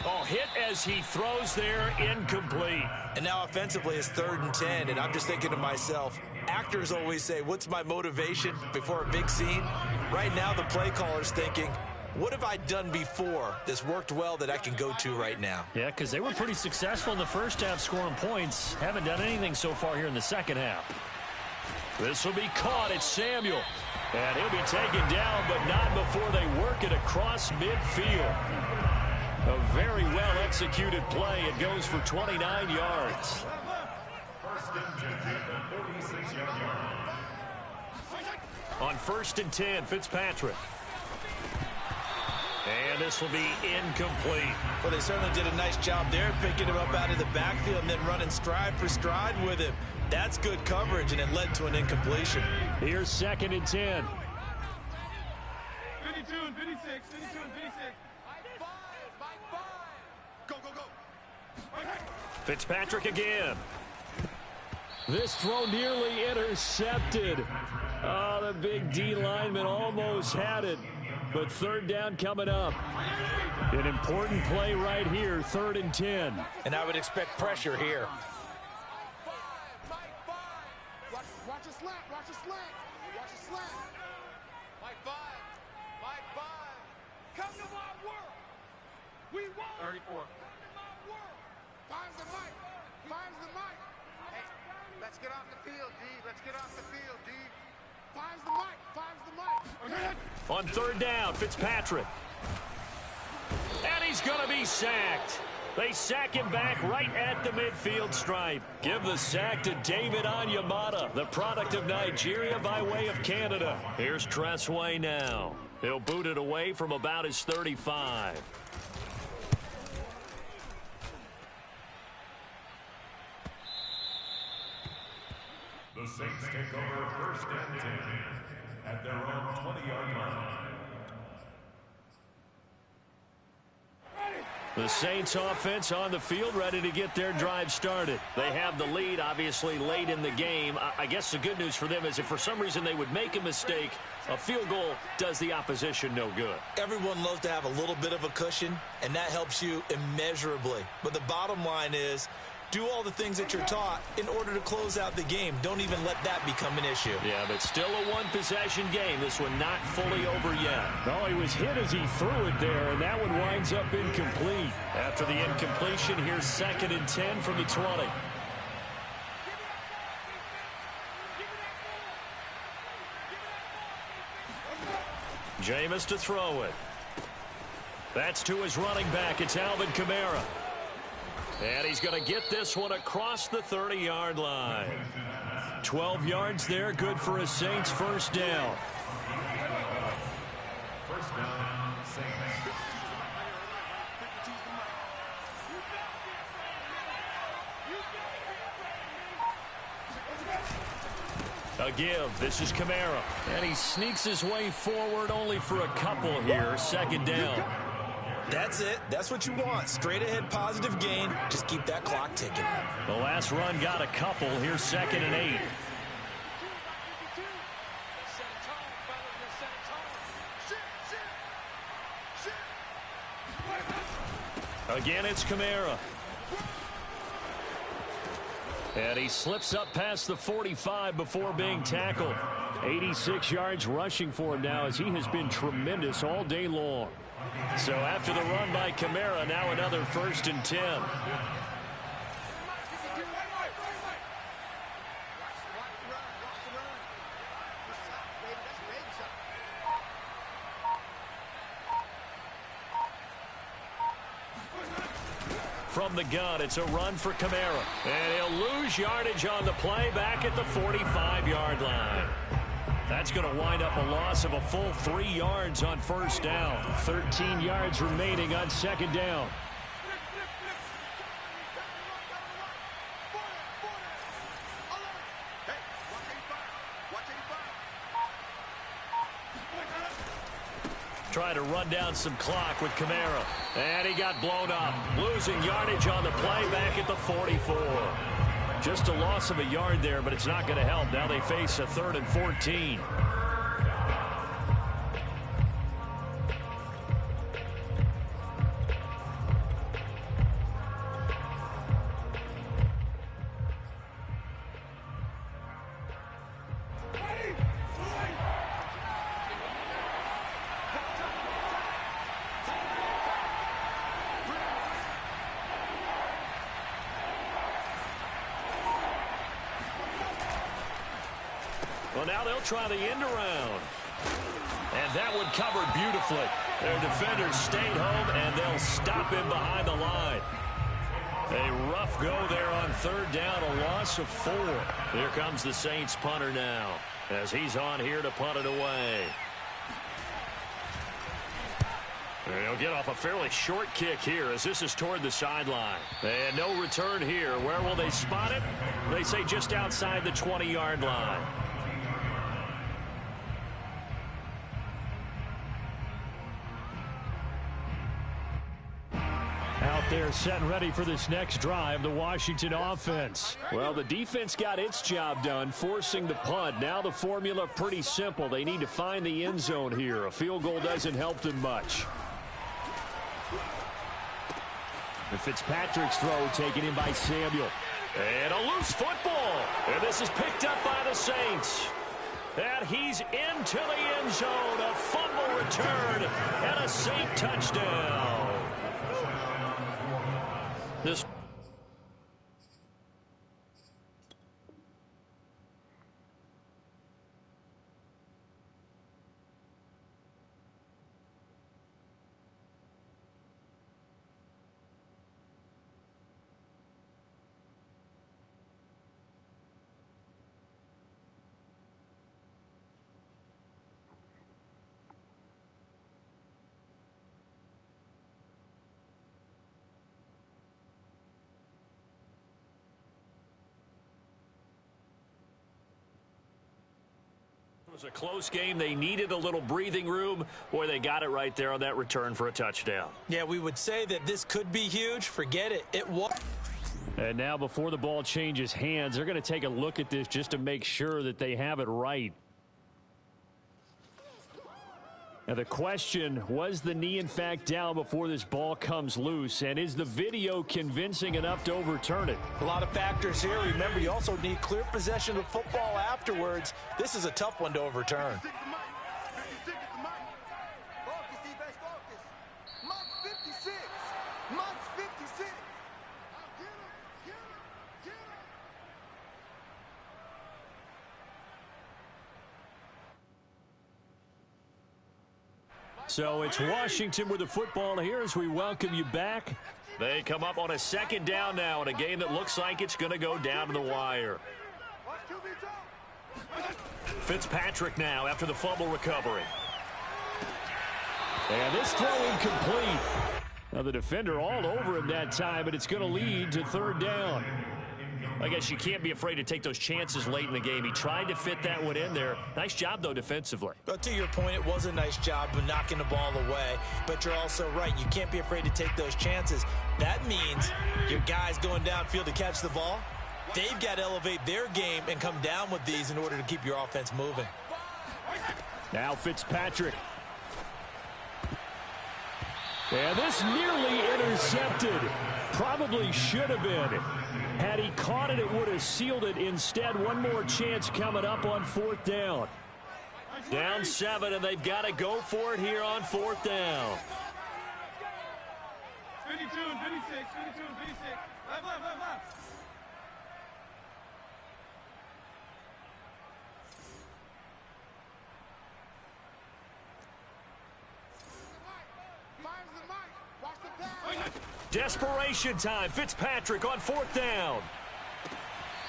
Oh, hit as he throws there, incomplete. And now offensively it's 3rd and 10, and I'm just thinking to myself, actors always say, what's my motivation before a big scene? Right now the play caller's thinking, what have I done before that's worked well that I can go to right now? Yeah, because they were pretty successful in the first half scoring points. Haven't done anything so far here in the second half. This will be caught. It's Samuel. And he'll be taken down, but not before they work it across midfield. A very well-executed play. It goes for 29 yards. On 1st and 10, Fitzpatrick. And this will be incomplete. Well, they certainly did a nice job there, picking him up out of the backfield and then running stride for stride with him. That's good coverage, and it led to an incompletion. Here's 2nd and 10. 52 and 56, 52 and 56. Go, go, go. Fitzpatrick again. This throw nearly intercepted. Oh, the big D lineman almost had it. But 3rd down coming up. An important play right here, 3rd and 10. And I would expect pressure here. Watch a slant, watch a slant. Watch a slant. Mike 5. Mike 5. Come to my world. We won. 34. Come to my world. Five's the mic. Five's the mic. Hey, let's get off the field, D. Let's get off the field, D. Five's the mic. Five's the mic. On 3rd down, Fitzpatrick. And he's going to be sacked. They sack him back right at the midfield stripe. Give the sack to David Onyemata, the product of Nigeria by way of Canada. Here's Tressway now. He'll boot it away from about his 35. The Saints take over 1st and 10 at their own 20-yard line. The Saints offense on the field ready to get their drive started. They have the lead, obviously, late in the game. I guess the good news for them is if for some reason they would make a mistake, a field goal does the opposition no good. Everyone loves to have a little bit of a cushion, and that helps you immeasurably. But the bottom line is Do all the things that you're taught in order to close out the game. Don't even let that become an issue. Yeah, but still a one-possession game. This one not fully over yet. Oh, he was hit as he threw it there, and that one winds up incomplete. After the incompletion, here's 2nd and 10 from the 20. Jameis to throw it. That's to his running back. It's Alvin Kamara. And he's going to get this one across the 30-yard line. 12 yards there, good for a Saints first down. First down, Saints. A give. This is Kamara. And he sneaks his way forward only for a couple here. 2nd down. That's it. That's what you want. Straight ahead positive gain. Just keep that clock ticking. The last run got a couple. Here's 2nd and 8. Again, it's Kamara. And he slips up past the 45 before being tackled. 86 yards rushing for him now as he has been tremendous all day long. So after the run by Kamara, now another 1st and 10. From the gun, it's a run for Kamara. And he'll lose yardage on the play back at the 45-yard line. That's going to wind up a loss of a full 3 yards on 1st down. 13 yards remaining on 2nd down. Trying to run down some clock with Kamara. And he got blown up. Losing yardage on the play back at the 44. Just a loss of a yard there, but it's not going to help. Now they face a 3rd and 14. Well, now they'll try the end around. And that one covered beautifully. Their defenders stayed home, and they'll stop him behind the line. A rough go there on 3rd down, a loss of 4. Here comes the Saints punter now, as he's on here to punt it away. And he'll get off a fairly short kick here as this is toward the sideline. And no return here. Where will they spot it? They say just outside the 20-yard line. Out there set and ready for this next drive, the Washington offense. Well, the defense got its job done, forcing the punt. Now the formula pretty simple. They need to find the end zone here. A field goal doesn't help them much. And Fitzpatrick's throw taken in by Samuel. And a loose football. And this is picked up by the Saints. And he's into the end zone. A fumble return and a Saint touchdown. This was a close game. They needed a little breathing room. Boy, they got it right there on that return for a touchdown. Yeah, we would say that this could be huge. Forget it. It was. And now before the ball changes hands, they're going to take a look at this just to make sure that they have it right. Now the question, was the knee in fact down before this ball comes loose? And is the video convincing enough to overturn it? A lot of factors here. Remember, you also need clear possession of football afterwards. This is a tough one to overturn. So it's Washington with the football here as we welcome you back. They come up on a second down now in a game that looks like it's going to go down to the wire. Fitzpatrick now after the fumble recovery. And this throw incomplete. Now the defender all over him that time, but it's going to lead to third down. I guess you can't be afraid to take those chances late in the game. He tried to fit that one in there. Nice job, though, defensively. But to your point, it was a nice job of knocking the ball away. But you're also right. You can't be afraid to take those chances. That means your guys going downfield to catch the ball, they've got to elevate their game and come down with these in order to keep your offense moving. Now Fitzpatrick. And this nearly intercepted. Probably should have been. Had he caught it, it would have sealed it. Instead, one more chance coming up on fourth down. Down 7, and they've got to go for it here on fourth down. 52 and 56, 52 and 56. Left. Desperation time. Fitzpatrick on fourth down.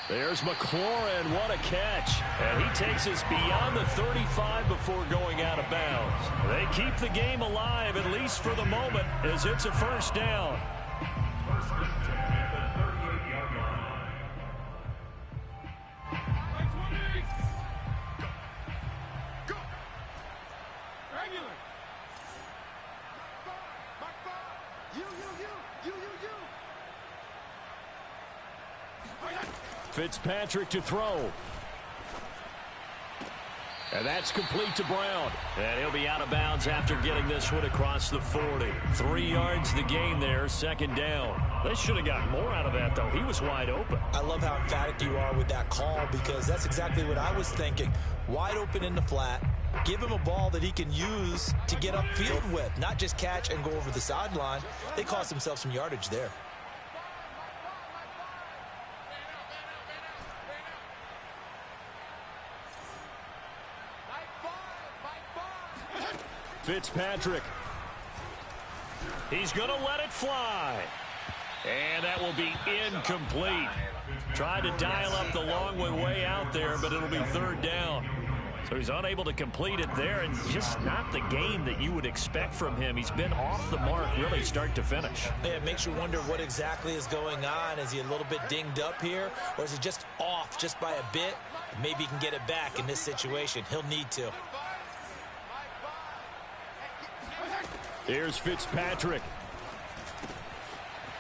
There's McLaurin. What a catch. And he takes us beyond the 35 before going out of bounds. They keep the game alive, at least for the moment, as it's a first down. First and 10 at the 38-yard line. Go. Regular. You. Fitzpatrick to throw. And that's complete to Brown. And he'll be out of bounds after getting this one across the 40. 3 yards the gain there, second down. They should have gotten more out of that, though. He was wide open. I love how emphatic you are with that call because that's exactly what I was thinking. Wide open in the flat. Give him a ball that he can use to get upfield with, not just catch and go over the sideline. They cost themselves some yardage there. Fitzpatrick. He's going to let it fly. And that will be incomplete. Tried to dial up the long way out there, but it'll be third down. So he's unable to complete it there, and just not the game that you would expect from him. He's been off the mark really start to finish. Yeah, it makes you wonder what exactly is going on. Is he a little bit dinged up here, or is he just off just by a bit? Maybe he can get it back in this situation. He'll need to. Here's Fitzpatrick.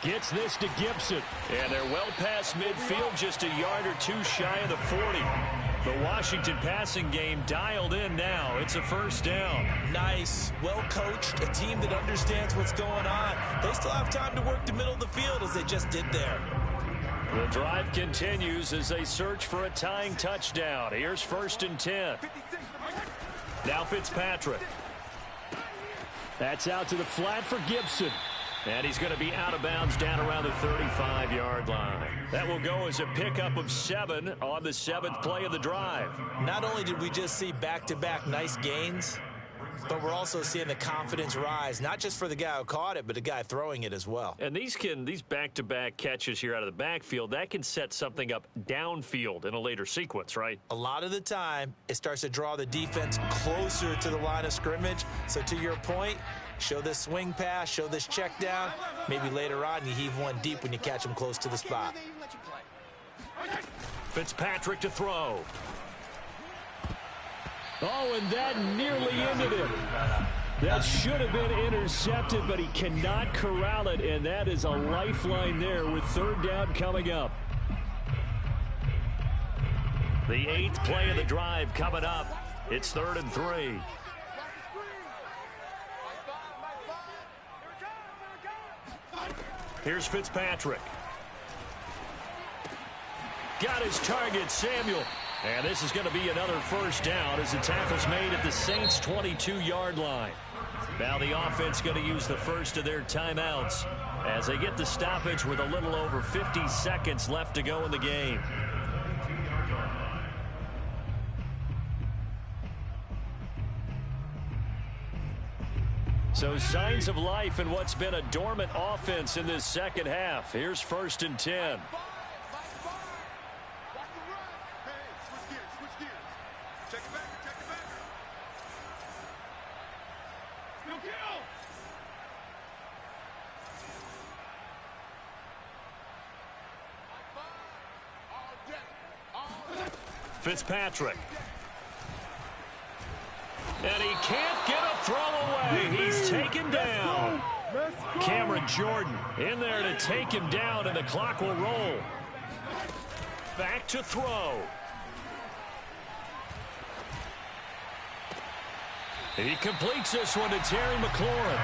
Gets this to Gibson. And they're well past midfield, just a yard or two shy of the 40. The Washington passing game dialed in now. It's a first down. Nice. Well coached. A team that understands what's going on. They still have time to work the middle of the field as they just did there. The drive continues as they search for a tying touchdown. Here's first and 10. Now Fitzpatrick. That's out to the flat for Gibson. And he's going to be out of bounds down around the 35-yard line. That will go as a pickup of 7 on the 7th play of the drive. Not only did we just see back-to-back nice gains, but we're also seeing the confidence rise, not just for the guy who caught it, but the guy throwing it as well. And these back-to-back catches here out of the backfield, that can set something up downfield in a later sequence, right? A lot of the time, it starts to draw the defense closer to the line of scrimmage. So to your point, show this swing pass, show this check down. Maybe later on you heave one deep when you catch him close to the spot. Fitzpatrick to throw. Oh, and that nearly ended it. That should have been intercepted, but he cannot corral it, and that is a lifeline there with third down coming up. The 8th play of the drive coming up. It's 3rd and 3. Here's Fitzpatrick. Got his target, Samuel. And this is going to be another first down as the tackle's made at the Saints' 22-yard line. Now the offense going to use the first of their timeouts as they get the stoppage with a little over 50 seconds left to go in the game. So signs of life in what's been a dormant offense in this second half. Here's 1st and 10. Fitzpatrick. And he can't get a throw away. He's taken down. Cameron Jordan in there to take him down, and the clock will roll. Back to throw. He completes this one to Terry McLaurin.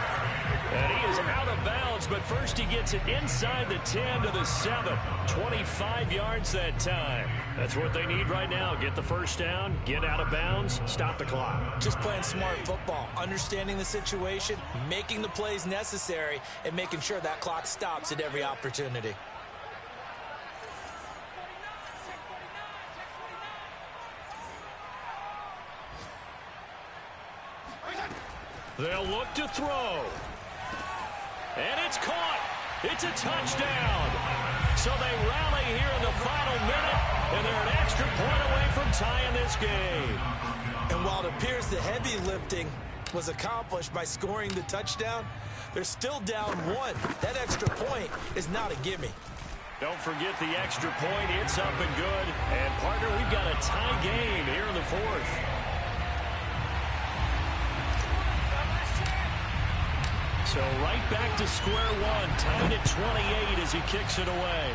And he is out of bounds, but first he gets it inside the 10 to the 7. 25 yards that time. That's what they need right now. Get the first down, get out of bounds, stop the clock. Just playing smart football, understanding the situation, making the plays necessary, and making sure that clock stops at every opportunity. They'll look to throw. And it's caught. It's a touchdown. So they rally here in the final minute, and they're an extra point away from tying this game. And while it appears the heavy lifting was accomplished by scoring the touchdown, they're still down 1. That extra point is not a gimme. Don't forget the extra point. It's up and good. And, partner, we've got a tie game here in the 4th. So right back to square one, tied at 28 as he kicks it away.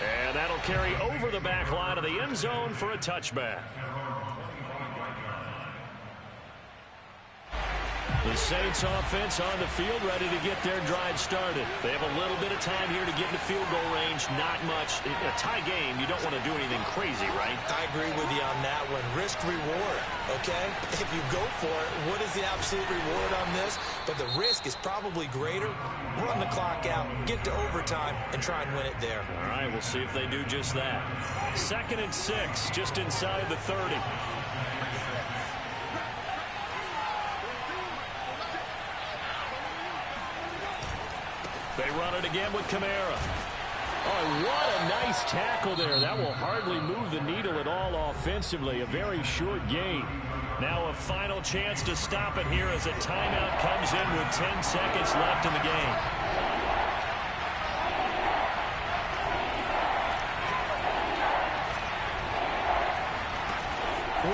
And that'll carry over the back line of the end zone for a touchback. The Saints offense on the field, ready to get their drive started. They have a little bit of time here to get into field goal range. Not much. In a tie game, you don't want to do anything crazy, right? I agree with you on that one. Risk reward, okay? If you go for it, what is the absolute reward on this? But the risk is probably greater. Run the clock out, get to overtime, and try and win it there. All right, we'll see if they do just that. 2nd and 6, just inside the 30. They run it again with Kamara. Oh, what a nice tackle there. That will hardly move the needle at all offensively. A very short game. Now a final chance to stop it here as a timeout comes in with 10 seconds left in the game.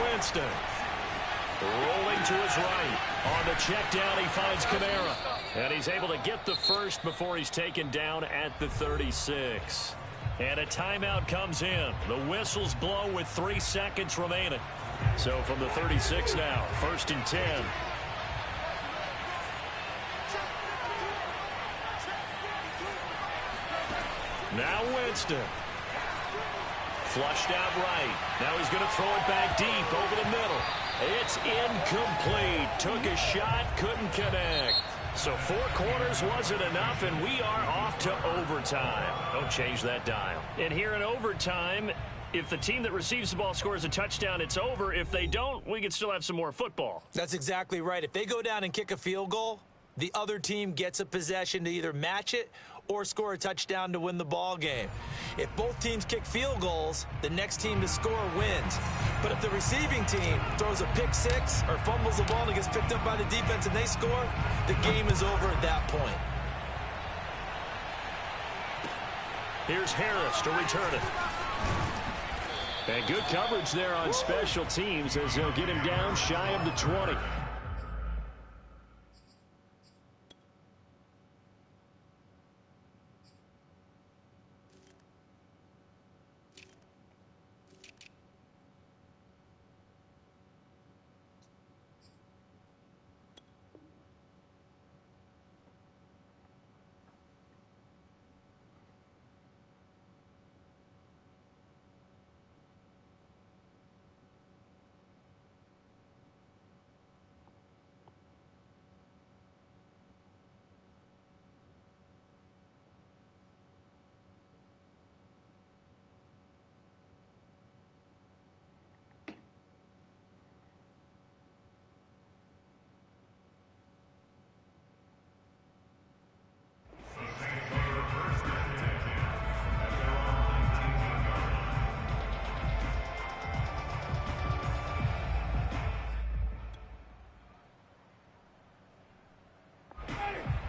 Winston. Rolling to his right. On the check down, he finds Kamara. And he's able to get the first before he's taken down at the 36. And a timeout comes in. The whistles blow with 3 seconds remaining. So from the 36 now, 1st and 10. Now Winston. Flushed out right. Now he's going to throw it back deep over the middle. It's incomplete. Took a shot, couldn't connect. So 4 quarters wasn't enough, and we are off to overtime. Don't change that dial. And here in overtime, if the team that receives the ball scores a touchdown, it's over. If they don't, we can still have some more football. That's exactly right. If they go down and kick a field goal, the other team gets a possession to either match it or score a touchdown to win the ball game. If both teams kick field goals, the next team to score wins. But if the receiving team throws a pick six or fumbles the ball and it gets picked up by the defense and they score, the game is over at that point. Here's Harris to return it. And good coverage there on special teams as they'll get him down shy of the 20.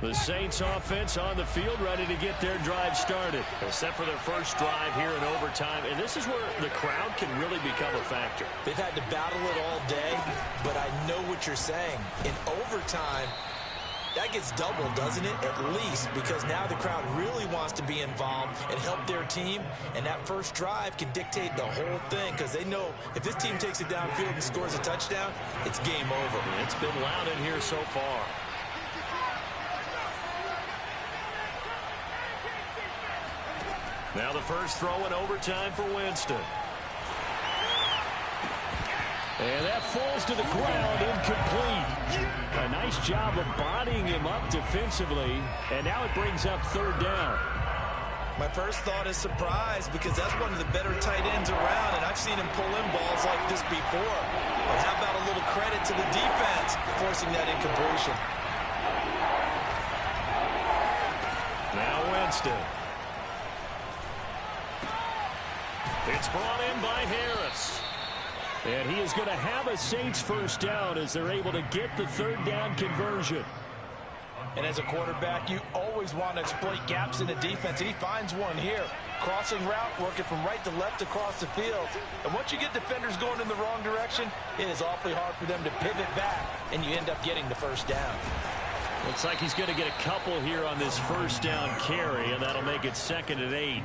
The Saints offense on the field, ready to get their drive started. Set for their first drive here in overtime. And this is where the crowd can really become a factor. They've had to battle it all day, but I know what you're saying. In overtime, that gets doubled, doesn't it? At least, because now the crowd really wants to be involved and help their team. And that first drive can dictate the whole thing, because they know if this team takes it downfield and scores a touchdown, it's game over. It's been loud in here so far. Now the first throw in overtime for Winston. And that falls to the ground, incomplete. A nice job of bodying him up defensively, and now it brings up third down. My first thought is surprise, because that's one of the better tight ends around, and I've seen him pull in balls like this before. But how about a little credit to the defense forcing that incompletion? Now Winston. It's brought in by Harris. And he is going to have a Saints first down as they're able to get the third down conversion. And as a quarterback, you always want to exploit gaps in the defense, and he finds one here. Crossing route, working from right to left across the field. And once you get defenders going in the wrong direction, it is awfully hard for them to pivot back, and you end up getting the first down. Looks like he's going to get a couple here on this first down carry, and that'll make it 2nd and 8.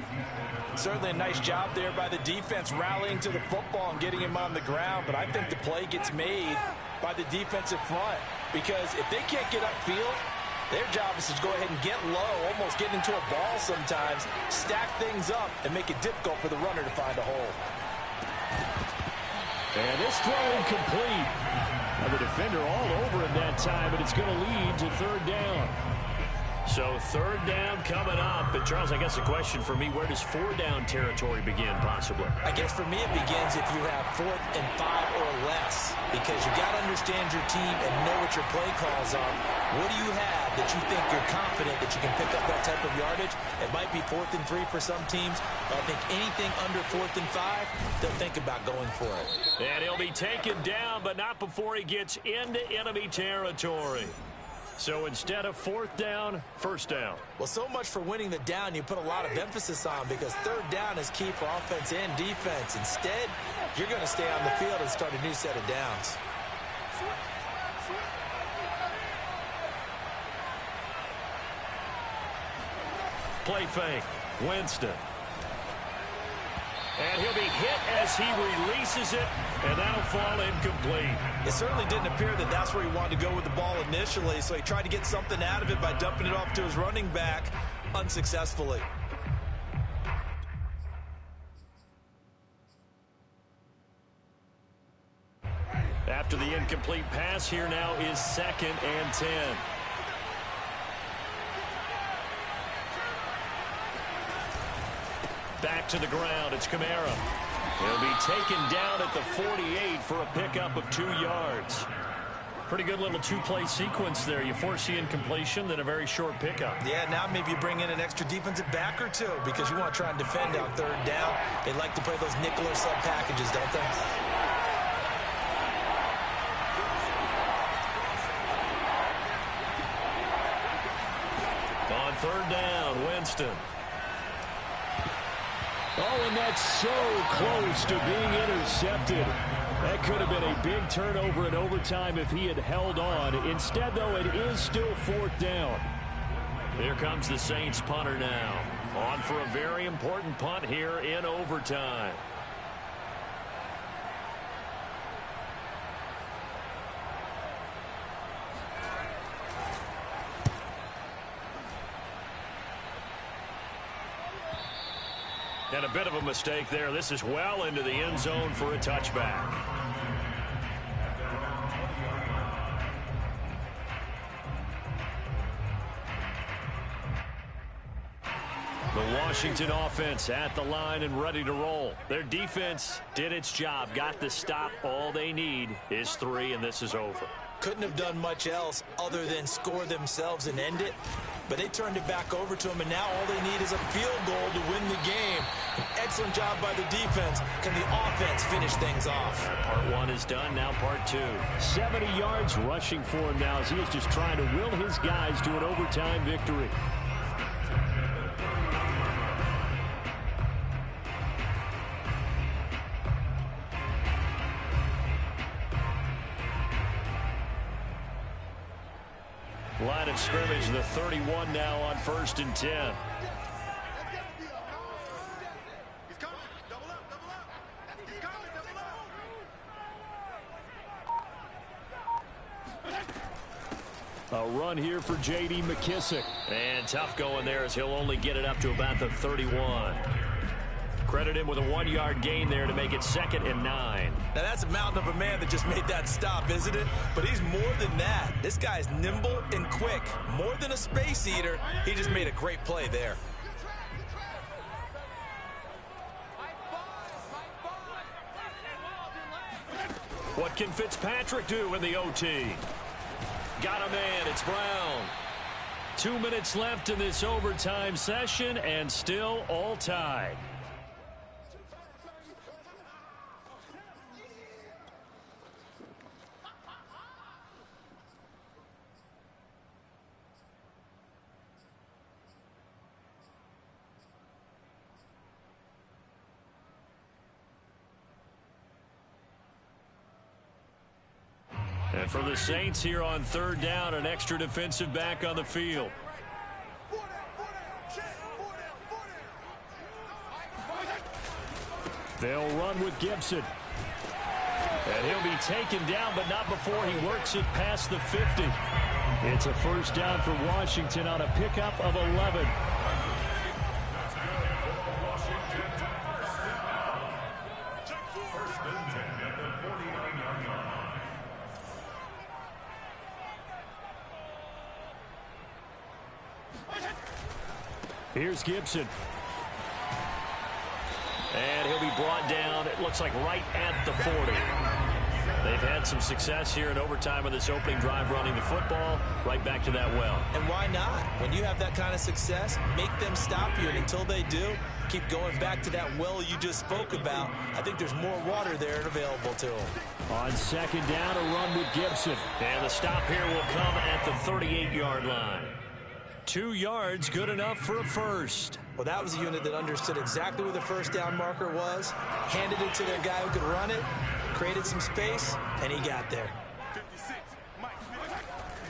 Certainly a nice job there by the defense rallying to the football and getting him on the ground, but I think the play gets made by the defensive front, because if they can't get upfield, their job is to go ahead and get low, almost get into a ball sometimes, stack things up, and make it difficult for the runner to find a hole. And this throw incomplete. And the defender all over him that time, and it's going to lead to third down. So third down coming up. And Charles, I guess the question for me, where does 4-down territory begin possibly? I guess for me it begins if you have 4th and 5 or less, because you got to understand your team and know what your play calls are. What do you have that you think you're confident that you can pick up that type of yardage? It might be 4th and 3 for some teams, but I think anything under 4th and 5, they'll think about going for it. And he'll be taken down, but not before he gets into enemy territory. So instead of 4th down, 1st down. Well, so much for winning the down you put a lot of emphasis on, because third down is key for offense and defense. Instead, you're going to stay on the field and start a new set of downs. Play fake. Winston. And he'll be hit as he releases it, and that'll fall incomplete. It certainly didn't appear that that's where he wanted to go with the ball initially, so he tried to get something out of it by dumping it off to his running back unsuccessfully. After the incomplete pass, here now is 2nd and 10. Back to the ground, it's Kamara. He'll be taken down at the 48 for a pickup of 2 yards. Pretty good little two-play sequence there. You force the incompletion, then a very short pickup. Yeah, now maybe you bring in an extra defensive back or two, because you want to try and defend on third down. They like to play those nickel or sub packages, don't they? On third down, Winston. Oh, and that's so close to being intercepted. That could have been a big turnover in overtime if he had held on. Instead, though, it is still 4th down. Here comes the Saints punter now. On for a very important punt here in overtime. And a bit of a mistake there. This is well into the end zone for a touchback. The Washington offense at the line and ready to roll. Their defense did its job, got the stop. All they need is 3, and this is over. Couldn't have done much else other than score themselves and end it. But they turned it back over to them, and now all they need is a field goal to win the game. An excellent job by the defense. Can the offense finish things off? Part 1 is done, now part 2. 70 yards rushing for him now as he is just trying to will his guys to an overtime victory. Line of scrimmage, the 31 now on 1st and 10. A run here for J.D. McKissick. And tough going there as he'll only get it up to about the 31. Credit him with a 1-yard gain there to make it 2nd and 9. Now that's a mountain of a man that just made that stop, isn't it? But he's more than that. This guy's nimble and quick. More than a space eater. He just made a great play there. What can Fitzpatrick do in the OT? Got a man. It's Brown. 2 minutes left in this overtime session, and still all tied. And for the Saints here on 3rd down, an extra defensive back on the field. They'll run with Gibson. And he'll be taken down, but not before he works it past the 50. It's a 1st down for Washington on a pickup of 11. Here's Gibson. And he'll be brought down, it looks like right at the 40. They've had some success here in overtime of this opening drive running the football. Right back to that well. And why not? When you have that kind of success, make them stop you. And until they do, keep going back to that well you just spoke about. I think there's more water there and available to them. On 2nd down, a run with Gibson. And the stop here will come at the 38-yard line. 2 yards, good enough for a first. Well, that was a unit that understood exactly where the 1st down marker was, handed it to their guy who could run it, created some space, and he got there.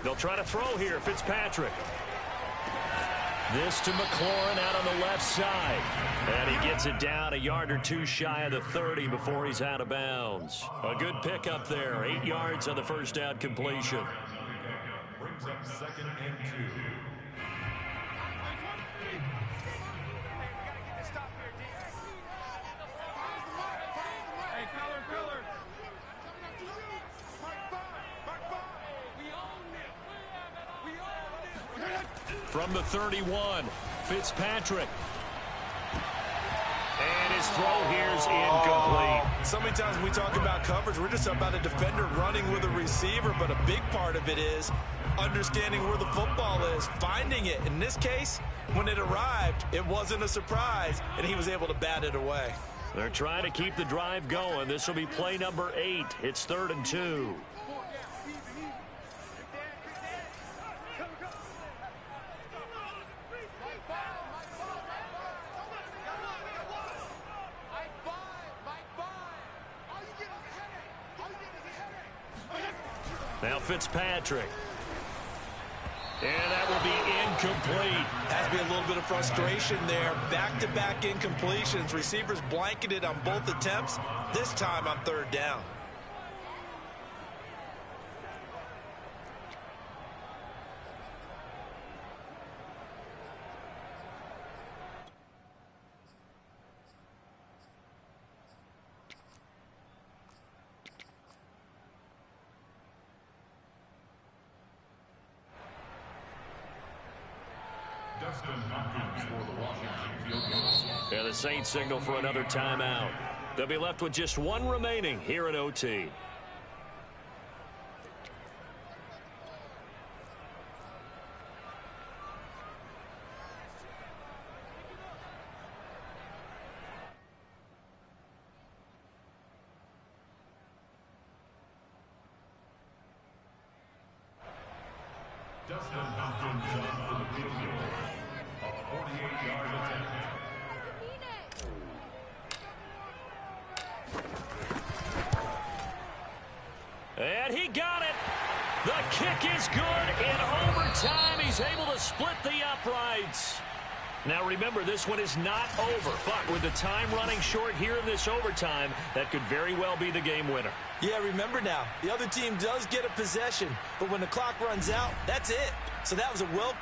They'll try to throw here, Fitzpatrick. This to McLaurin out on the left side. And he gets it down a yard or 2 shy of the 30 before he's out of bounds. A good pickup there, 8 yards on the 1st down completion. Brings up 2nd and 2. From the 31, Fitzpatrick. And his throw here's incomplete. So many times when we talk about coverage, we're just about a defender running with a receiver, but a big part of it is understanding where the football is, finding it. In this case, when it arrived, it wasn't a surprise, and he was able to bat it away. They're trying to keep the drive going. This will be play number 8. It's 3rd and 2. Now Fitzpatrick. And that will be incomplete. Has to be a little bit of frustration there. Back-to-back incompletions. Receivers blanketed on both attempts, this time on 3rd down. Preston Hopkins for the Washington field goal. Yeah, the Saints signal for another timeout. They'll be left with just one remaining here in OT. Dustin Hopkins up for the field goal. A 48-yard attempt. And he got it. The kick is good. In overtime, he's able to split the uprights. Now remember, this one is not over, but with the time running short here in this overtime, that could very well be the game winner. Yeah, remember now, the other team does get a possession, but when the clock runs out, that's it. So that was a well